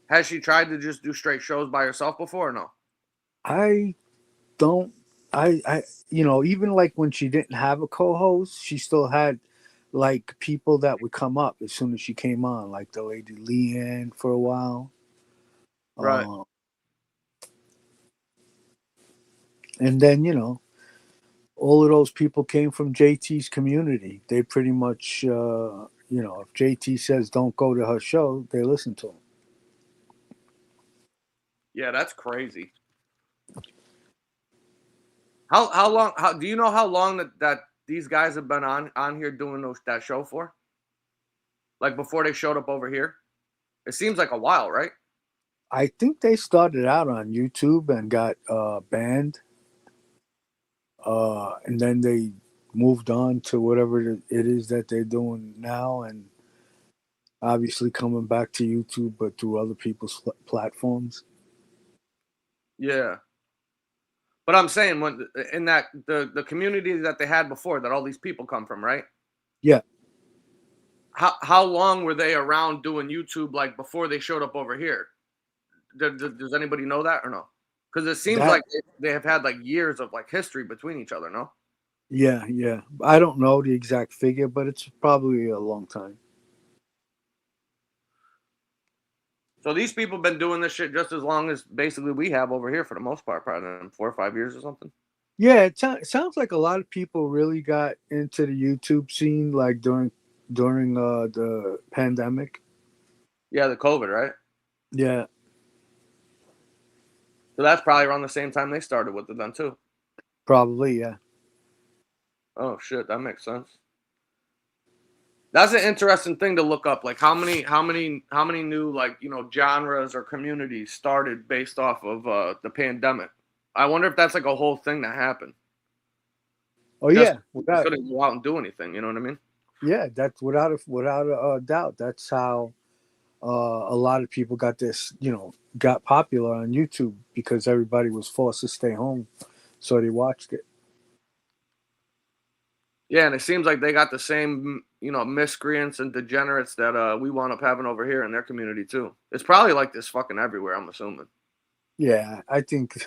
Has she tried to just do straight shows by herself before or no? I don't. Even like when she didn't have a co-host, she still had like people that would come up as soon as she came on, like the lady Leanne for a while. Right. And then, all of those people came from JT's community. They pretty much, if JT says don't go to her show, they listen to him. Yeah, that's crazy. How long? Do you know how long that these guys have been on here doing that show for? Like before they showed up over here? It seems like a while, right? I think they started out on YouTube and got banned. And then they moved on to whatever it is that they're doing now, and obviously coming back to YouTube, but through other people's platforms. Yeah. But I'm saying when in that the community that they had before that all these people come from, right? Yeah. How long were they around doing YouTube like before they showed up over here? Does anybody know that or no? Because it seems like they have had like years of like history between each other, no? Yeah. I don't know the exact figure, but it's probably a long time. So these people have been doing this shit just as long as basically we have over here for the most part, probably 4 or 5 years or something. Yeah, it sounds like a lot of people really got into the YouTube scene like during the pandemic. Yeah, the COVID, right? Yeah. So that's probably around the same time they started with it then too. Probably, yeah. Oh shit, that makes sense. That's an interesting thing to look up. Like how many new like genres or communities started based off of the pandemic. I wonder if that's like a whole thing that happened. Oh yeah, couldn't go out and do anything. You know what I mean? Yeah, that's without a doubt. That's how a lot of people got this, got popular on YouTube because everybody was forced to stay home, so they watched it. Yeah, and it seems like they got the same, miscreants and degenerates that we wound up having over here in their community too. It's probably like this fucking everywhere, I'm assuming. Yeah, I think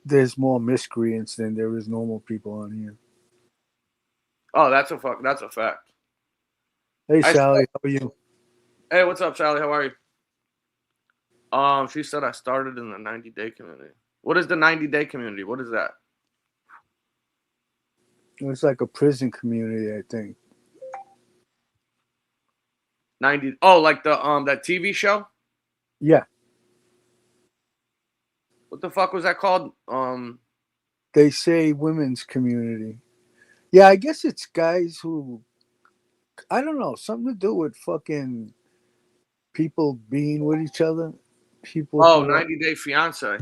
there's more miscreants than there is normal people on here. Oh, that's a fact. Hey, I Sally, how are you? Hey, what's up, Sally? How are you? She said I started in the 90-day community. What is the 90-day community? What is that? It's like a prison community, I think. 90. Oh, like the that TV show? Yeah, What the fuck was that called? they say women's community. Yeah, I guess it's guys who, I don't know, something to do with fucking people being with each other. People Oh, who are, 90-day fiance.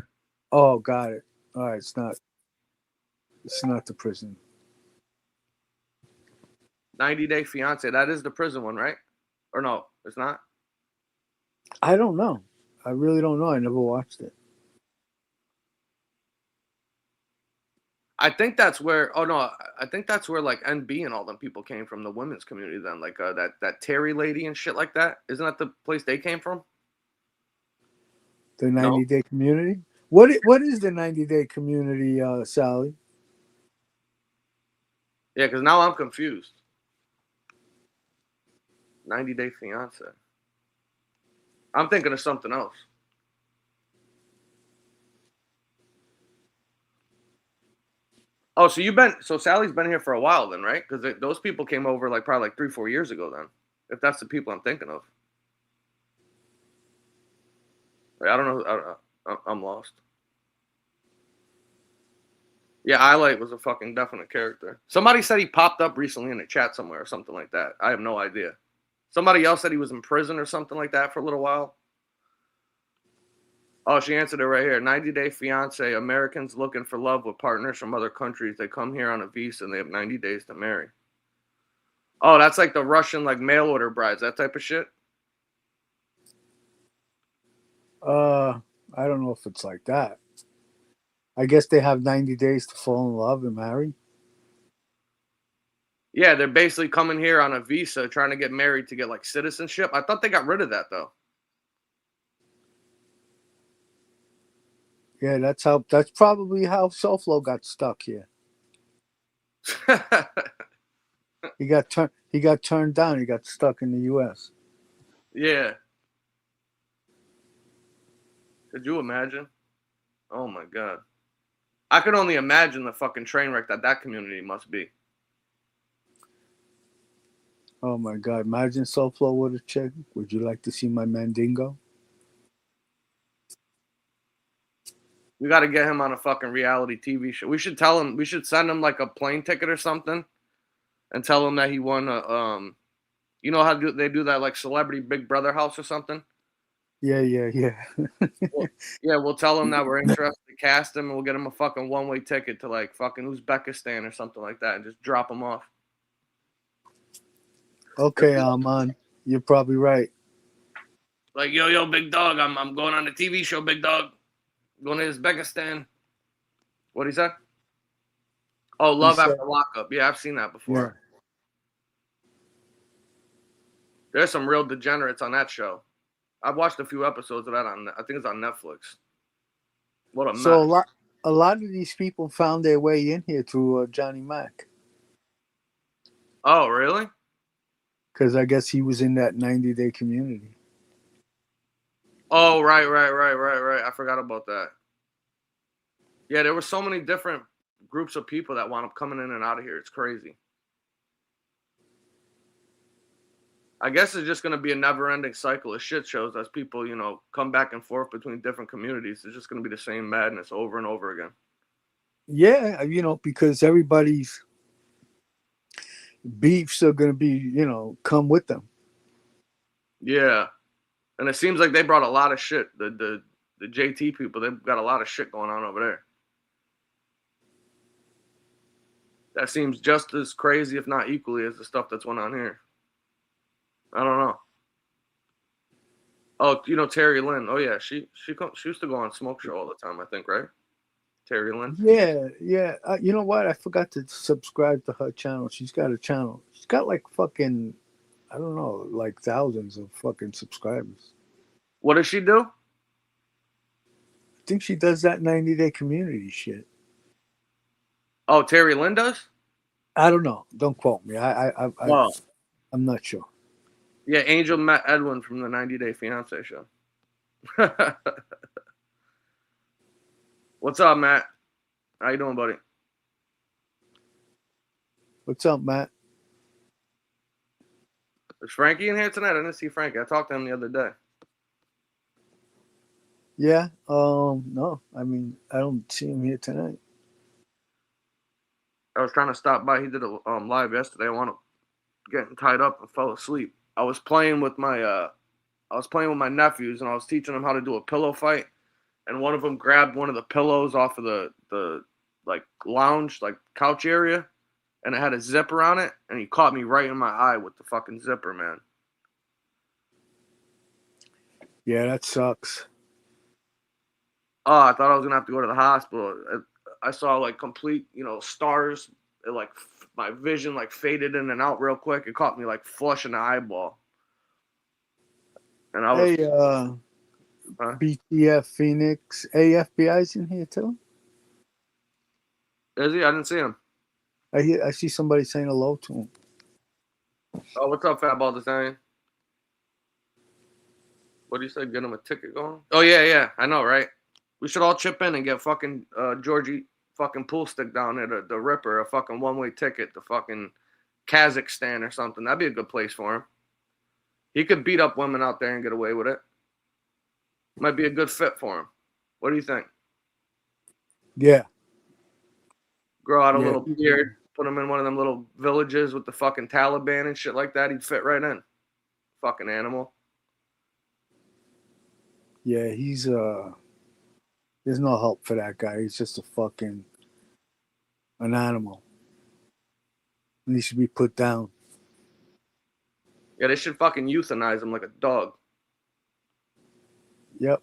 oh, got it. All right, it's not the prison. 90-day fiance. That is the prison one, right? Or no, it's not. I don't know. I really don't know. I never watched it. I think that's where. Oh no, I think that's where like NB and all them people came from, the women's community. Then like that Terry lady and shit like that. Isn't that the place they came from? The No. 90-day community. What is the 90-day community, Sally? Yeah, because now I'm confused. 90-day fiance. I'm thinking of something else. Oh, so Sally's been here for a while then, right? Because those people came over like probably like 3-4 years ago then. If that's the people I'm thinking of. Like, I don't know. I'm lost. Yeah, Light was a fucking definite character. Somebody said he popped up recently in a chat somewhere or something like that. I have no idea. Somebody else said he was in prison or something like that for a little while. Oh, she answered it right here. 90-day fiance. Americans looking for love with partners from other countries. They come here on a visa and they have 90 days to marry. Oh, that's like the Russian like mail order brides, that type of shit. I don't know if it's like that. I guess they have 90 days to fall in love and marry. Yeah, they're basically coming here on a visa trying to get married to get like citizenship. I thought they got rid of that though. Yeah, that's probably how Soflo got stuck here. He got turned down. He got stuck in the US. Yeah. Could you imagine? Oh my god. I could only imagine the fucking train wreck that community must be. Oh my God! Imagine Soflo with a chick. Would you like to see my mandingo? We got to get him on a fucking reality TV show. We should tell him. We should send him like a plane ticket or something, and tell him that he won a You know how they do that like Celebrity Big Brother house or something? Yeah. Yeah, we'll tell him that we're interested to cast him, and we'll get him a fucking one-way ticket to like fucking Uzbekistan or something like that, and just drop him off. Okay, Armand, you're probably right. Like, yo, big dog, I'm going on the TV show, big dog. I'm going to Uzbekistan. What'd he say? Oh, Love After Lockup. Yeah, I've seen that before. Yeah. There's some real degenerates on that show. I've watched a few episodes of that I think it's on Netflix. What a mess. So a lot of these people found their way in here through Johnny Mac. Oh, really? Because I guess he was in that 90-day community. Oh, right. I forgot about that. Yeah, there were so many different groups of people that wound up coming in and out of here. It's crazy. I guess it's just going to be a never-ending cycle of shit shows as people, come back and forth between different communities. It's just going to be the same madness over and over again. Yeah, because everybody's beefs are going to be, come with them. Yeah. And it seems like they brought a lot of shit. The JT people, they've got a lot of shit going on over there. That seems just as crazy, if not equally, as the stuff that's went on here. I don't know. Oh, you know Terry Lynn. Oh yeah, she used to go on Smoke Show all the time. I think, right? Terry Lynn. Yeah, yeah. You know what? I forgot to subscribe to her channel. She's got a channel. She's got like fucking, I don't know, like thousands of fucking subscribers. What does she do? I think she does that 90-day community shit. Oh, Terry Lynn does? I don't know. Don't quote me. Oh. I'm not sure. Yeah, Angel met Edwin from the 90 Day Fiance show. What's up, Matt? How you doing, buddy? What's up, Matt? Is Frankie in here tonight? I didn't see Frankie. I talked to him the other day. Yeah. No. I mean, I don't see him here tonight. I was trying to stop by. He did a live yesterday. I wound up getting tied up and fell asleep. I was playing with my nephews, and I was teaching them how to do a pillow fight. And one of them grabbed one of the pillows off of the like lounge, like couch area, and it had a zipper on it, and he caught me right in my eye with the fucking zipper, man. Yeah, that sucks. Oh, I thought I was gonna have to go to the hospital. I saw like complete, stars. It, like my vision like faded in and out real quick. It caught me like flush in the eyeball. And I was, Hey, BTF Phoenix, AFBI's in here too. is he? I didn't see him. I see somebody saying hello to him. Oh, what's up, Fat Ball Italian? What do you say? Get him a ticket going? Oh yeah, I know, right? We should all chip in and get fucking Georgie fucking pool stick down there, the Ripper, a fucking one-way ticket to fucking Kazakhstan or something. That'd be a good place for him. He could beat up women out there and get away with it. Might be a good fit for him. What do you think? Yeah. Grow out a little beard, put him in one of them little villages with the fucking Taliban and shit like that. He'd fit right in. Fucking animal. Yeah, he's there's no help for that guy. He's just an animal. And he should be put down. Yeah, they should fucking euthanize him like a dog. Yep.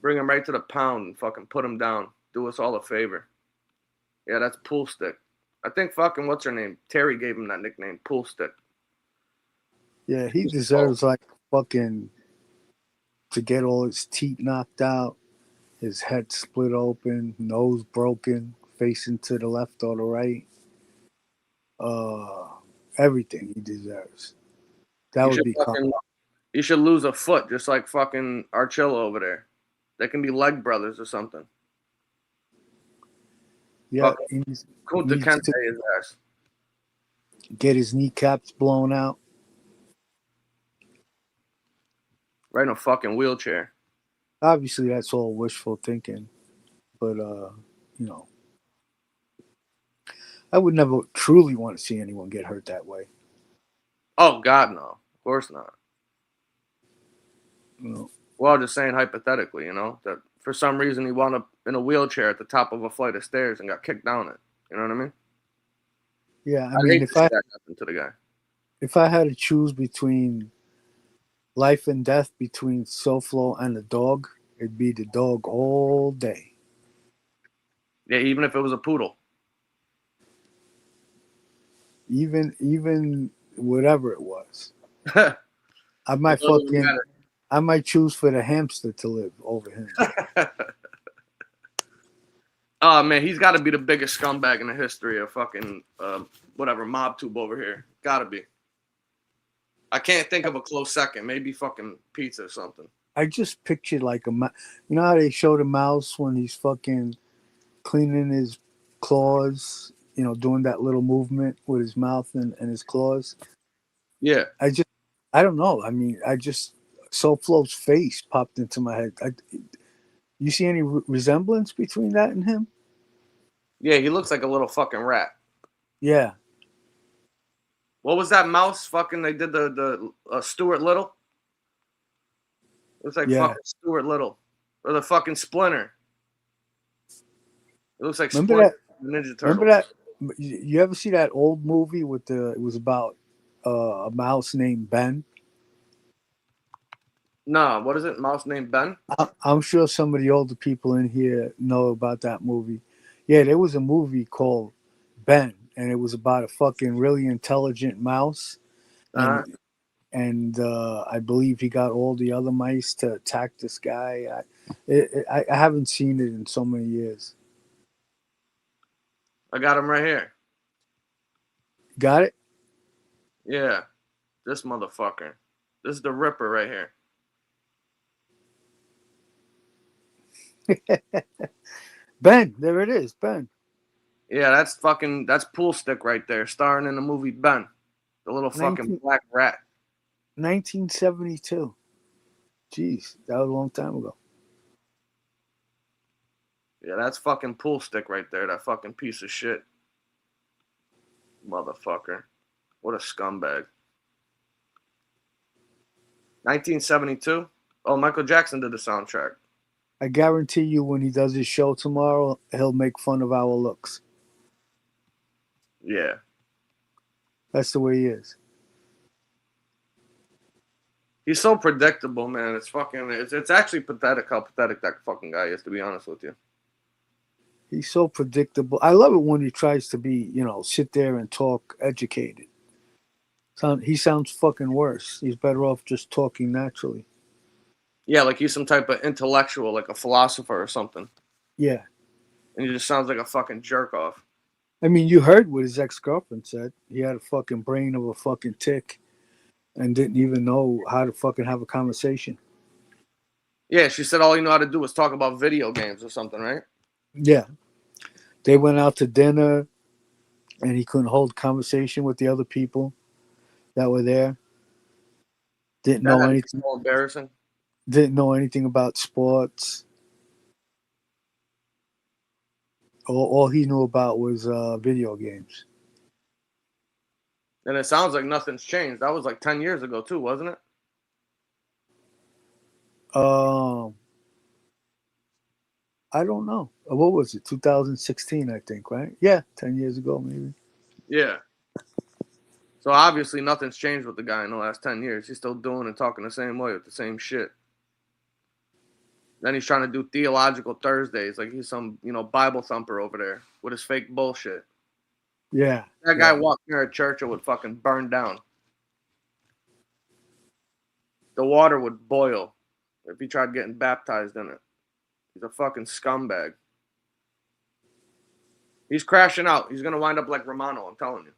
Bring him right to the pound and fucking put him down. Do us all a favor. Yeah, that's Pool Stick. I think fucking, what's her name? Terry gave him that nickname, Pool Stick. Yeah, he deserves like fucking to get all his teeth knocked out, his head split open, nose broken, facing to the left or the right. Everything he deserves. That would be he should lose a foot just like fucking Archilla over there. They can be leg brothers or something. Yeah, Kunta Kinte his ass. Get his kneecaps blown out. Right in a fucking wheelchair. Obviously, that's all wishful thinking. But, I would never truly want to see anyone get hurt that way. Oh, God, no. Of course not. No. Well, just saying hypothetically, that for some reason he wound up in a wheelchair at the top of a flight of stairs and got kicked down it. You know what I mean? Yeah, I mean, if that happened to the guy. If I had to choose between life and death between SoFlo and the dog, it'd be the dog all day. Yeah, even if it was a poodle. Even whatever it was. I might choose for the hamster to live over him. Oh, man, he's got to be the biggest scumbag in the history of fucking, MobTube over here. Got to be. I can't think of a close second. Maybe fucking pizza or something. I just pictured like you know how they show the mouse when he's fucking cleaning his claws, doing that little movement with his mouth and his claws? Yeah. I don't know. I mean, SoFlo's face popped into my head. You see any resemblance between that and him? Yeah, he looks like a little fucking rat. Yeah. What was that mouse fucking they did the Stuart Little? It looks like fucking Stuart Little. Or the fucking Splinter. It looks like Splinter Ninja Turtle. Remember that? You ever see that old movie it was about a mouse named Ben? No, what is it? Mouse named Ben? I'm sure some of the older people in here know about that movie. Yeah, there was a movie called Ben, and it was about a fucking really intelligent mouse, Uh-huh. and I believe he got all the other mice to attack this guy. I haven't seen it in so many years. I got him right here. Got it? Yeah, this motherfucker. This is the Ripper right here. Ben, there it is, Ben. Yeah, that's Pool Stick right there, starring in the movie Ben. The little fucking 19, black rat. 1972. Jeez, that was a long time ago. Yeah, that's fucking Pool Stick right there, that fucking piece of shit. Motherfucker. What a scumbag. 1972? Oh, Michael Jackson did the soundtrack. I guarantee you, when he does his show tomorrow, he'll make fun of our looks. Yeah. That's the way he is. He's so predictable, man. It's actually pathetic how pathetic that fucking guy is, to be honest with you. He's so predictable. I love it when he tries to be, sit there and talk educated. He sounds fucking worse. He's better off just talking naturally. Yeah, like he's some type of intellectual, like a philosopher or something. Yeah. And he just sounds like a fucking jerk off. I mean, you heard what his ex-girlfriend said. He had a fucking brain of a fucking tick and didn't even know how to fucking have a conversation. Yeah, she said all he knew how to do was talk about video games or something, right? Yeah. They went out to dinner and he couldn't hold conversation with the other people that were there. Didn't know anything. So embarrassing. Didn't know anything about sports. All he knew about was video games. And it sounds like nothing's changed. That was like 10 years ago too, wasn't it? I don't know. What was it? 2016, I think, right? Yeah, 10 years ago, maybe. Yeah. So obviously nothing's changed with the guy in the last 10 years. He's still doing and talking the same way with the same shit. Then he's trying to do theological Thursdays, like he's some, Bible thumper over there with his fake bullshit. Yeah. That guy walked near a church, it would fucking burn down. The water would boil if he tried getting baptized in it. He's a fucking scumbag. He's crashing out. He's gonna wind up like Romano, I'm telling you.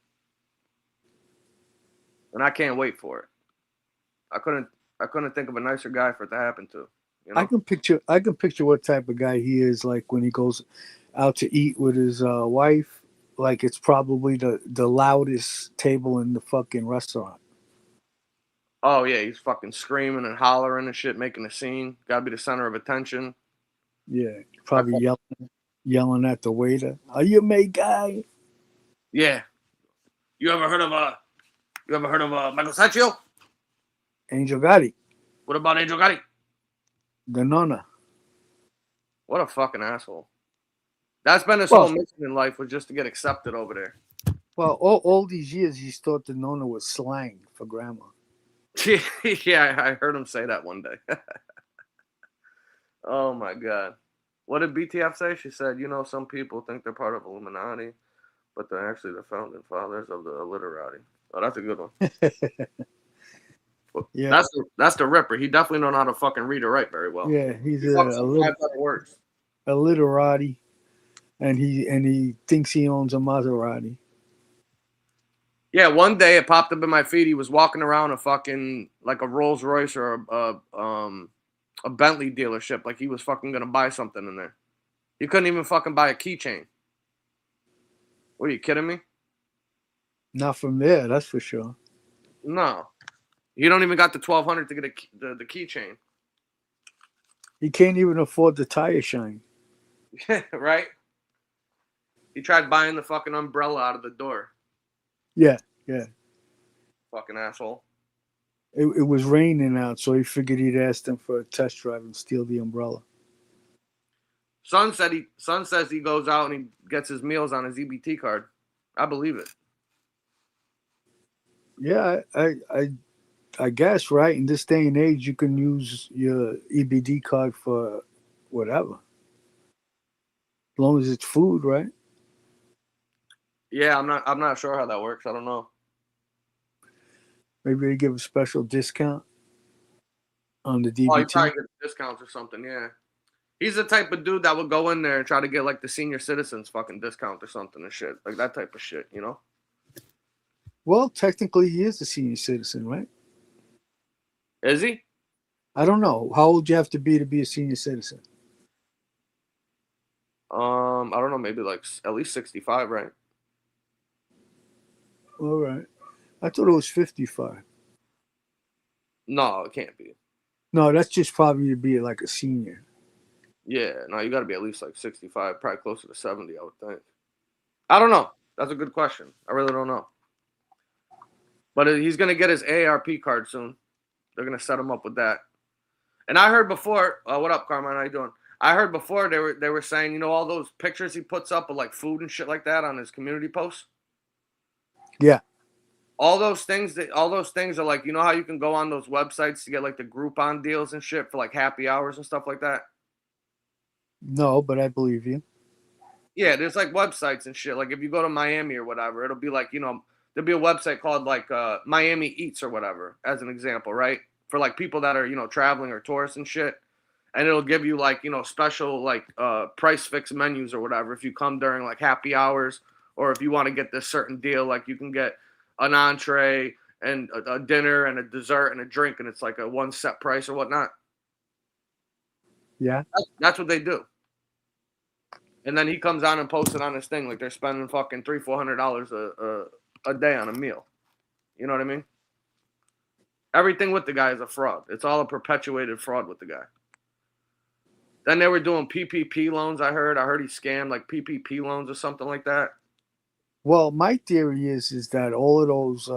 And I can't wait for it. I couldn't think of a nicer guy for it to happen to. I can picture what type of guy he is, like when he goes out to eat with his wife. Like it's probably the loudest table in the fucking restaurant. Oh yeah, he's fucking screaming and hollering and shit, making a scene. Gotta be the center of attention. Yeah, probably yelling at the waiter. Are you a mate guy? Yeah. You ever heard of Michael Saccio? Angel Gotti. What about Angel Gotti? The Nonna. What a fucking asshole. That's been his whole mission in life, was just to get accepted over there. Well, all these years he's thought the Nonna was slang for grandma. Yeah, I heard him say that one day. Oh my god. What did BTF say? She said, some people think they're part of Illuminati, but they're actually the founding fathers of the illiterati. Oh, that's a good one. Yeah, that's the Ripper. He definitely don't know how to fucking read or write very well. Yeah, he's a literati, and he thinks he owns a Maserati. Yeah, one day it popped up in my feed. He was walking around a fucking like a Rolls Royce or a Bentley dealership, like he was fucking gonna buy something in there. He couldn't even fucking buy a keychain. What, are you kidding me? Not from there, that's for sure. No. You don't even got the $1,200 to get the keychain. He can't even afford the tire shine. Right? He tried buying the fucking umbrella out of the door. Yeah. Fucking asshole. It was raining out, so he figured he'd ask them for a test drive and steal the umbrella. Son says he goes out and he gets his meals on his EBT card. I believe it. Yeah, I I guess, right? In this day and age, you can use your EBD card for whatever, as long as it's food, right? Yeah, I'm not sure how that works. I don't know. Maybe they give a special discount on the Oh, you DBT. probably get discounts or something. Yeah. He's the type of dude that would go in there and try to get like the senior citizens fucking discount or something and shit. Like that type of shit, you know? Well, technically, he is a senior citizen, right? Is he? I don't know. How old you have to be a senior citizen? I don't know, maybe like at least 65, right? All right. I thought it was 55. No, it can't be. No, that's just probably to be like a senior. Yeah, no, you got to be at least like 65, probably closer to 70, I would think. I don't know. That's a good question. I really don't know. But he's going to get his AARP card soon. They're going to set him up with that. And I heard before, what up, Carmine? How you doing? I heard before they were saying, you know, all those pictures he puts up of like food and shit like that on his community posts. Yeah. All those things are like, you know how you can go on those websites to get like the Groupon deals and shit for like happy hours and stuff like that? No, but I believe you. Yeah, there's like websites and shit. Like if you go to Miami or whatever, it'll be like, you know, there'll be a website called like Miami Eats or whatever, as an example, right? For like people that are, you know, traveling or tourists and shit. And it'll give you like, you know, special like price fix menus or whatever if you come during like happy hours, or if you want to get this certain deal, like you can get an entree and a dinner and a dessert and a drink, and it's like a one set price or whatnot. Yeah. That's what they do. And then he comes on and posts it on his thing like they're spending fucking $300-400 a day on a meal. You know what I mean? Everything with the guy is a fraud. It's all a perpetuated fraud with the guy. Then they were doing PPP loans. I heard he scammed like PPP loans or something like that. Well, my theory is that all of those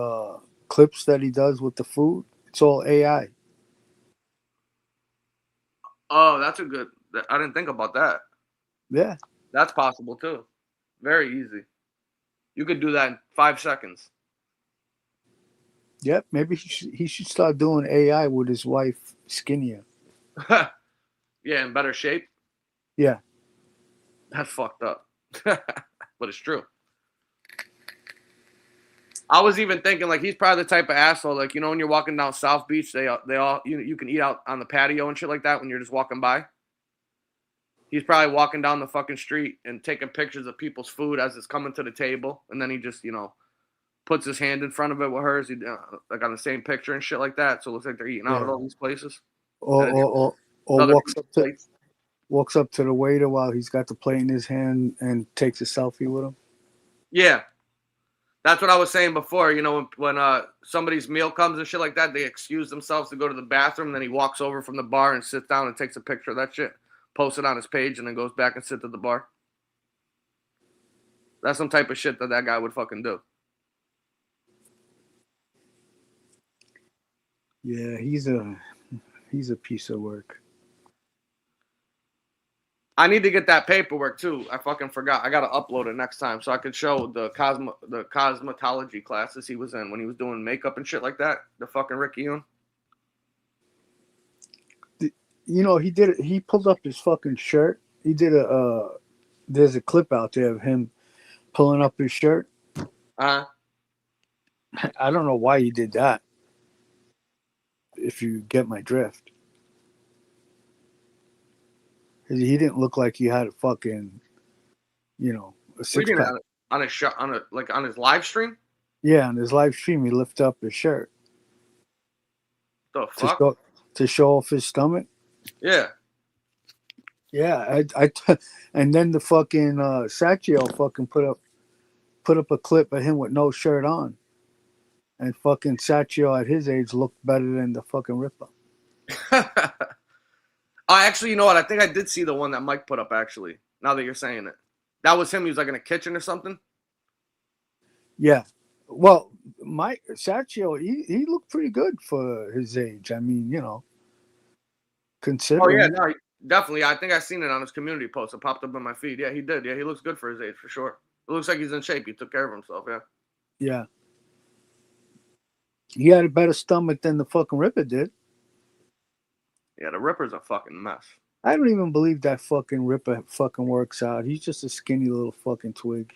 clips that he does with the food, it's all AI. Oh, that's a good. I didn't think about that. Yeah. That's possible too. Very easy. You could do that in 5 seconds. Yep. Maybe he should start doing AI with his wife skinnier. Yeah, in better shape. Yeah. That's fucked up. But it's true. I was even thinking like he's probably the type of asshole, like, you know, when you're walking down South Beach, they all you can eat out on the patio and shit like that when you're just walking by. He's probably walking down the fucking street and taking pictures of people's food as it's coming to the table, and then he just, you know, puts his hand in front of it with hers, like on the same picture and shit like that. So it looks like they're eating out at all these places. Or walks up to the waiter while he's got the plate in his hand and takes a selfie with him. Yeah. That's what I was saying before. You know, when somebody's meal comes and shit like that, they excuse themselves to go to the bathroom. And then he walks over from the bar and sits down and takes a picture of that shit, posts it on his page, and then goes back and sits at the bar. That's some type of shit that guy would fucking do. Yeah, he's a piece of work. I need to get that paperwork too. I fucking forgot. I gotta upload it next time so I could show the cosmetology classes he was in when he was doing makeup and shit like that. The fucking Ricky Yoon. You know, he pulled up his fucking shirt. He did there's a clip out there of him pulling up his shirt. Uh-huh. I don't know why he did that. If you get my drift. He didn't look like he had a fucking, you know, a six pack. On his live stream? Yeah, on his live stream, he lifted up his shirt. The fuck? To show off his stomach? Yeah. Yeah, and then the fucking Sacchio fucking put up a clip of him with no shirt on. And fucking Sacchio at his age looked better than the fucking Ripper. Actually, you know what? I think I did see the one that Mike put up, actually, now that you're saying it. That was him. He was like in a kitchen or something? Yeah. Well, Mike Sacchio, he looked pretty good for his age. I mean, you know, considering. Oh, yeah, no, definitely. I think I seen it on his community post. It popped up in my feed. Yeah, he did. Yeah, he looks good for his age, for sure. It looks like he's in shape. He took care of himself, yeah. Yeah. He had a better stomach than the fucking Ripper did. Yeah, the Ripper's a fucking mess. I don't even believe that fucking Ripper fucking works out. He's just a skinny little fucking twig.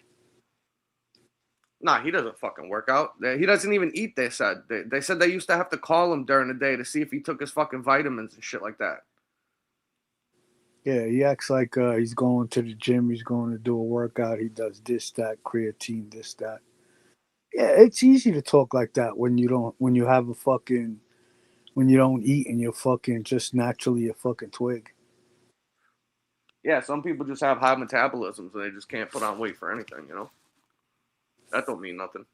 Nah, he doesn't fucking work out. He doesn't even eat, they said. They said they used to have to call him during the day to see if he took his fucking vitamins and shit like that. Yeah, he acts like he's going to the gym. He's going to do a workout. He does this, that, creatine, this, that. Yeah, it's easy to talk like that when you don't, when you have a fucking, when you don't eat and you're fucking just naturally a fucking twig. Yeah, some people just have high metabolisms and they just can't put on weight for anything, you know? That don't mean nothing.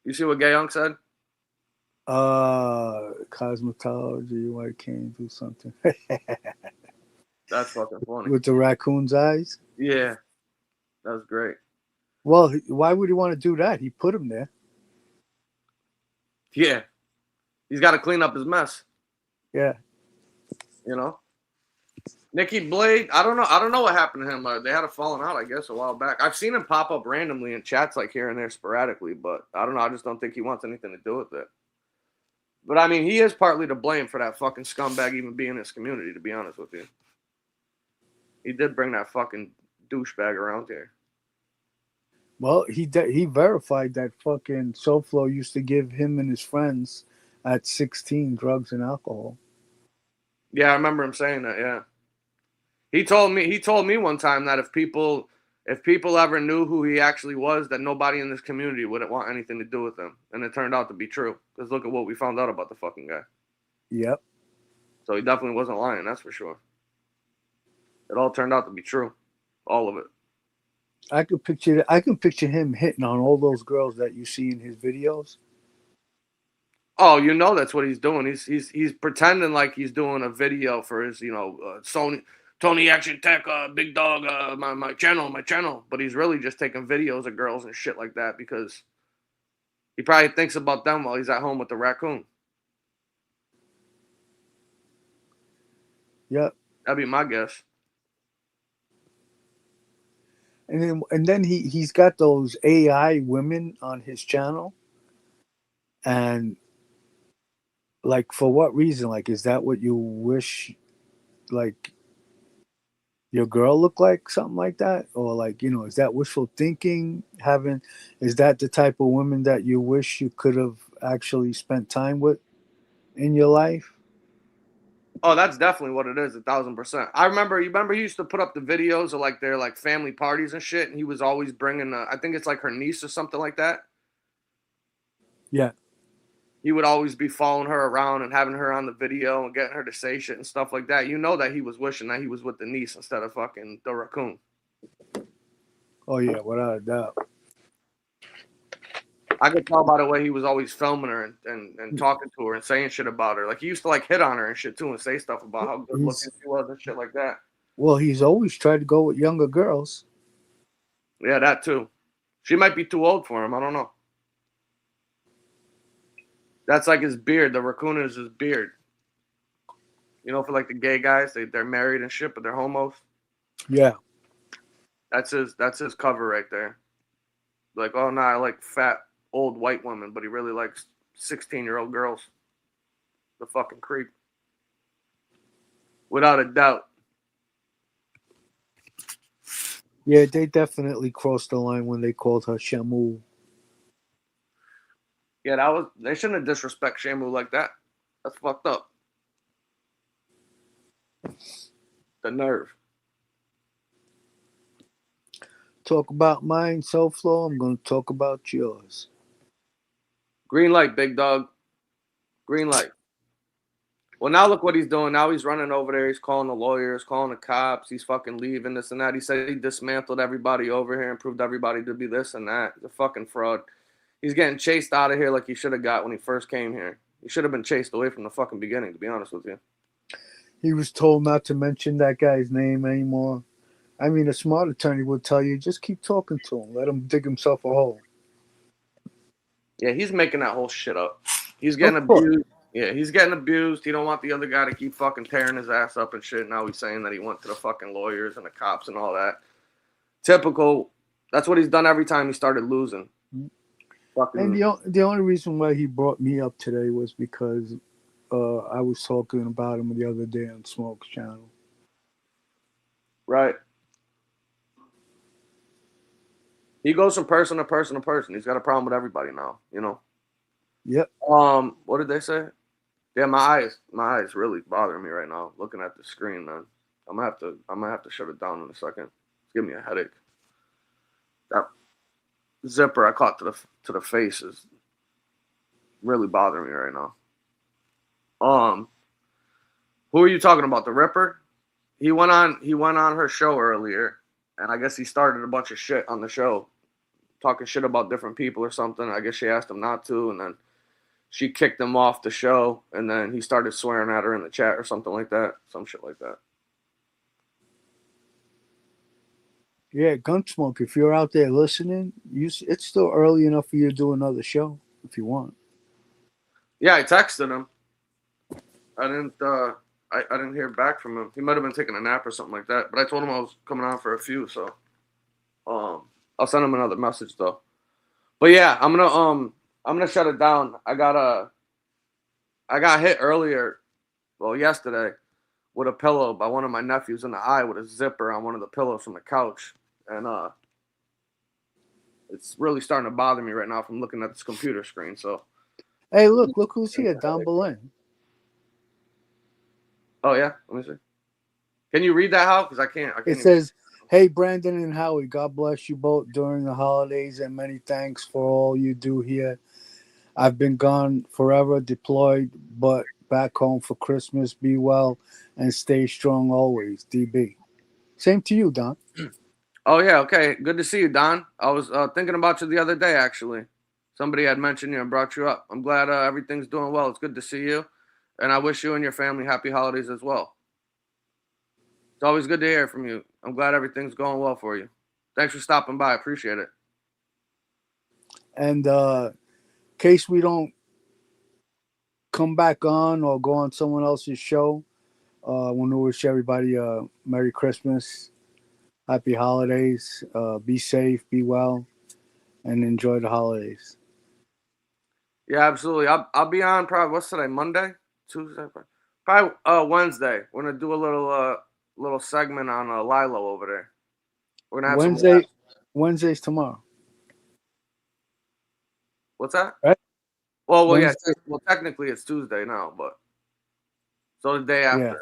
You see what Gay Young said? Cosmetology, why can't you do something? That's fucking funny. With the raccoon's eyes? Yeah, that was great. Well, why would he want to do that? He put him there. Yeah, he's got to clean up his mess. Yeah. You know, Nikki Blade. I don't know what happened to him. They had a falling out, I guess, a while back. I've seen him pop up randomly in chats like here and there sporadically, but I don't know. I just don't think he wants anything to do with it. But I mean, he is partly to blame for that fucking scumbag even being in his community. To be honest with you, he did bring that fucking douchebag around here. Well, he verified that fucking SoFlo used to give him and his friends at 16 drugs and alcohol. Yeah, I remember him saying that. Yeah, he told me one time that if people ever knew who he actually was, that nobody in this community wouldn't want anything to do with him, and it turned out to be true. Because look at what we found out about the fucking guy. Yep. So he definitely wasn't lying. That's for sure. It all turned out to be true, all of it. I can picture him hitting on all those girls that you see in his videos. Oh, you know that's what he's doing. He's pretending like he's doing a video for his, Tony Action Tech, Big Dog, my channel. But he's really just taking videos of girls and shit like that because he probably thinks about them while he's at home with the raccoon. Yep. That'd be my guess. And then he's got those AI women on his channel. And like, for what reason? Like, is that what you wish, like, your girl looked like? Something like that? Or like, is that wishful thinking? Is that the type of women that you wish you could have actually spent time with in your life? Oh, that's definitely what it is, 1,000%. You remember he used to put up the videos of like their like family parties and shit, and he was always bringing, I think it's like her niece or something like that. Yeah. He would always be following her around and having her on the video and getting her to say shit and stuff like that. You know that he was wishing that he was with the niece instead of fucking the raccoon. Oh yeah, without a doubt. I could tell by the way he was always filming her and talking to her and saying shit about her. Like he used to like hit on her and shit too and say stuff about how good looking she was and shit like that. Well, he's always tried to go with younger girls. Yeah, that too. She might be too old for him. I don't know. That's like his beard. The raccoon is his beard. You know, for like the gay guys, they're married and shit, but they're homos. Yeah. That's his cover right there. Like, oh no, I like fat old white women, but he really likes 16-year-old girls. The fucking creep. Without a doubt. Yeah, they definitely crossed the line when they called her Shamu. Yeah, they shouldn't have disrespect Shamu like that. That's fucked up. The nerve. Talk about mine, SoFlo. I'm going to talk about yours. Green light, big dog. Green light. Well, now look what he's doing. Now he's running over there. He's calling the lawyers, calling the cops. He's fucking leaving, this and that. He said he dismantled everybody over here and proved everybody to be this and that. He's a fucking fraud. He's getting chased out of here like he should have got when he first came here. He should have been chased away from the fucking beginning, to be honest with you. He was told not to mention that guy's name anymore. I mean, a smart attorney would tell you, just keep talking to him. Let him dig himself a hole. Yeah, he's making that whole shit up. He's getting abused. Yeah, he's getting abused. He don't want the other guy to keep fucking tearing his ass up and shit. Now he's saying that he went to the fucking lawyers and the cops and all that. Typical. That's what he's done every time he started losing. And the only reason why he brought me up today was because I was talking about him the other day on Smoke's channel. Right. He goes from person to person to person. He's got a problem with everybody now, you know. Yep. What did they say? Yeah, my eyes really bothering me right now. Looking at the screen, man. I'm gonna have to shut it down in a second. It's giving me a headache. That zipper I caught to the face is really bothering me right now. Who are you talking about? The Ripper? He went on her show earlier, and I guess he started a bunch of shit on the show, talking shit about different people or something. I guess she asked him not to, and then she kicked him off the show, and then he started swearing at her in the chat or something like that. Some shit like that. Yeah, Gunsmoke, if you're out there listening, it's still early enough for you to do another show if you want. Yeah, I texted him. I didn't hear back from him. He might have been taking a nap or something like that. But I told him I was coming on for a few, so I'll send him another message though. But yeah, I'm gonna shut it down. I got hit earlier, well, yesterday, with a pillow by one of my nephews in the eye with a zipper on one of the pillows from the couch. And it's really starting to bother me right now from looking at this computer screen. So hey, look who's here, Don Belen. Oh yeah, let me see. Can you read that, Hal? Because I can't. It says, "Hey Brandon and Howie, God bless you both during the holidays, and many thanks for all you do here. I've been gone forever, deployed, but back home for Christmas. Be well and stay strong always, DB." Same to you, Don. Oh yeah, okay. Good to see you, Don. I was thinking about you the other day, actually. Somebody had mentioned you and brought you up. I'm glad everything's doing well. It's good to see you, and I wish you and your family happy holidays as well. It's always good to hear from you. I'm glad everything's going well for you. Thanks for stopping by. I appreciate it. And in case we don't come back on or go on someone else's show, I want to wish everybody a Merry Christmas, Happy Holidays. Be safe, be well, and enjoy the holidays. Yeah, absolutely. I'll be on probably, what's today? Monday? Tuesday? Probably Wednesday. We're gonna do a little segment on Lilo over there. We're gonna have Wednesday's tomorrow. What's that? Right? Well, yeah. Well, technically it's Tuesday now, but so the day after.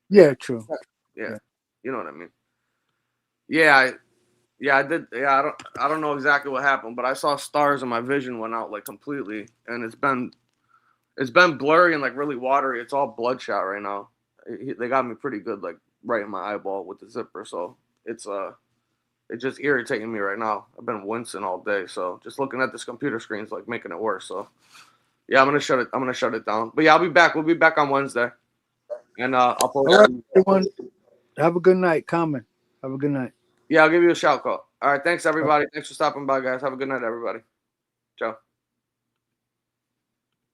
Yeah, true. Yeah. You know what I mean. Yeah, I did. Yeah, I don't know exactly what happened, but I saw stars and my vision went out like completely, and it's been blurry and like really watery. It's all bloodshot right now. They got me pretty good, like right in my eyeball with the zipper. So it's just irritating me right now. I've been wincing all day, so just looking at this computer screen is like making it worse. So yeah, I'm gonna shut it down. But yeah, I'll be back. We'll be back on Wednesday, and I'll post. All right, everyone. Have a good night. Comment. Have a good night. Yeah, I'll give you a shout call. All right, thanks everybody. Thanks for stopping by, guys. Have a good night, everybody. Ciao.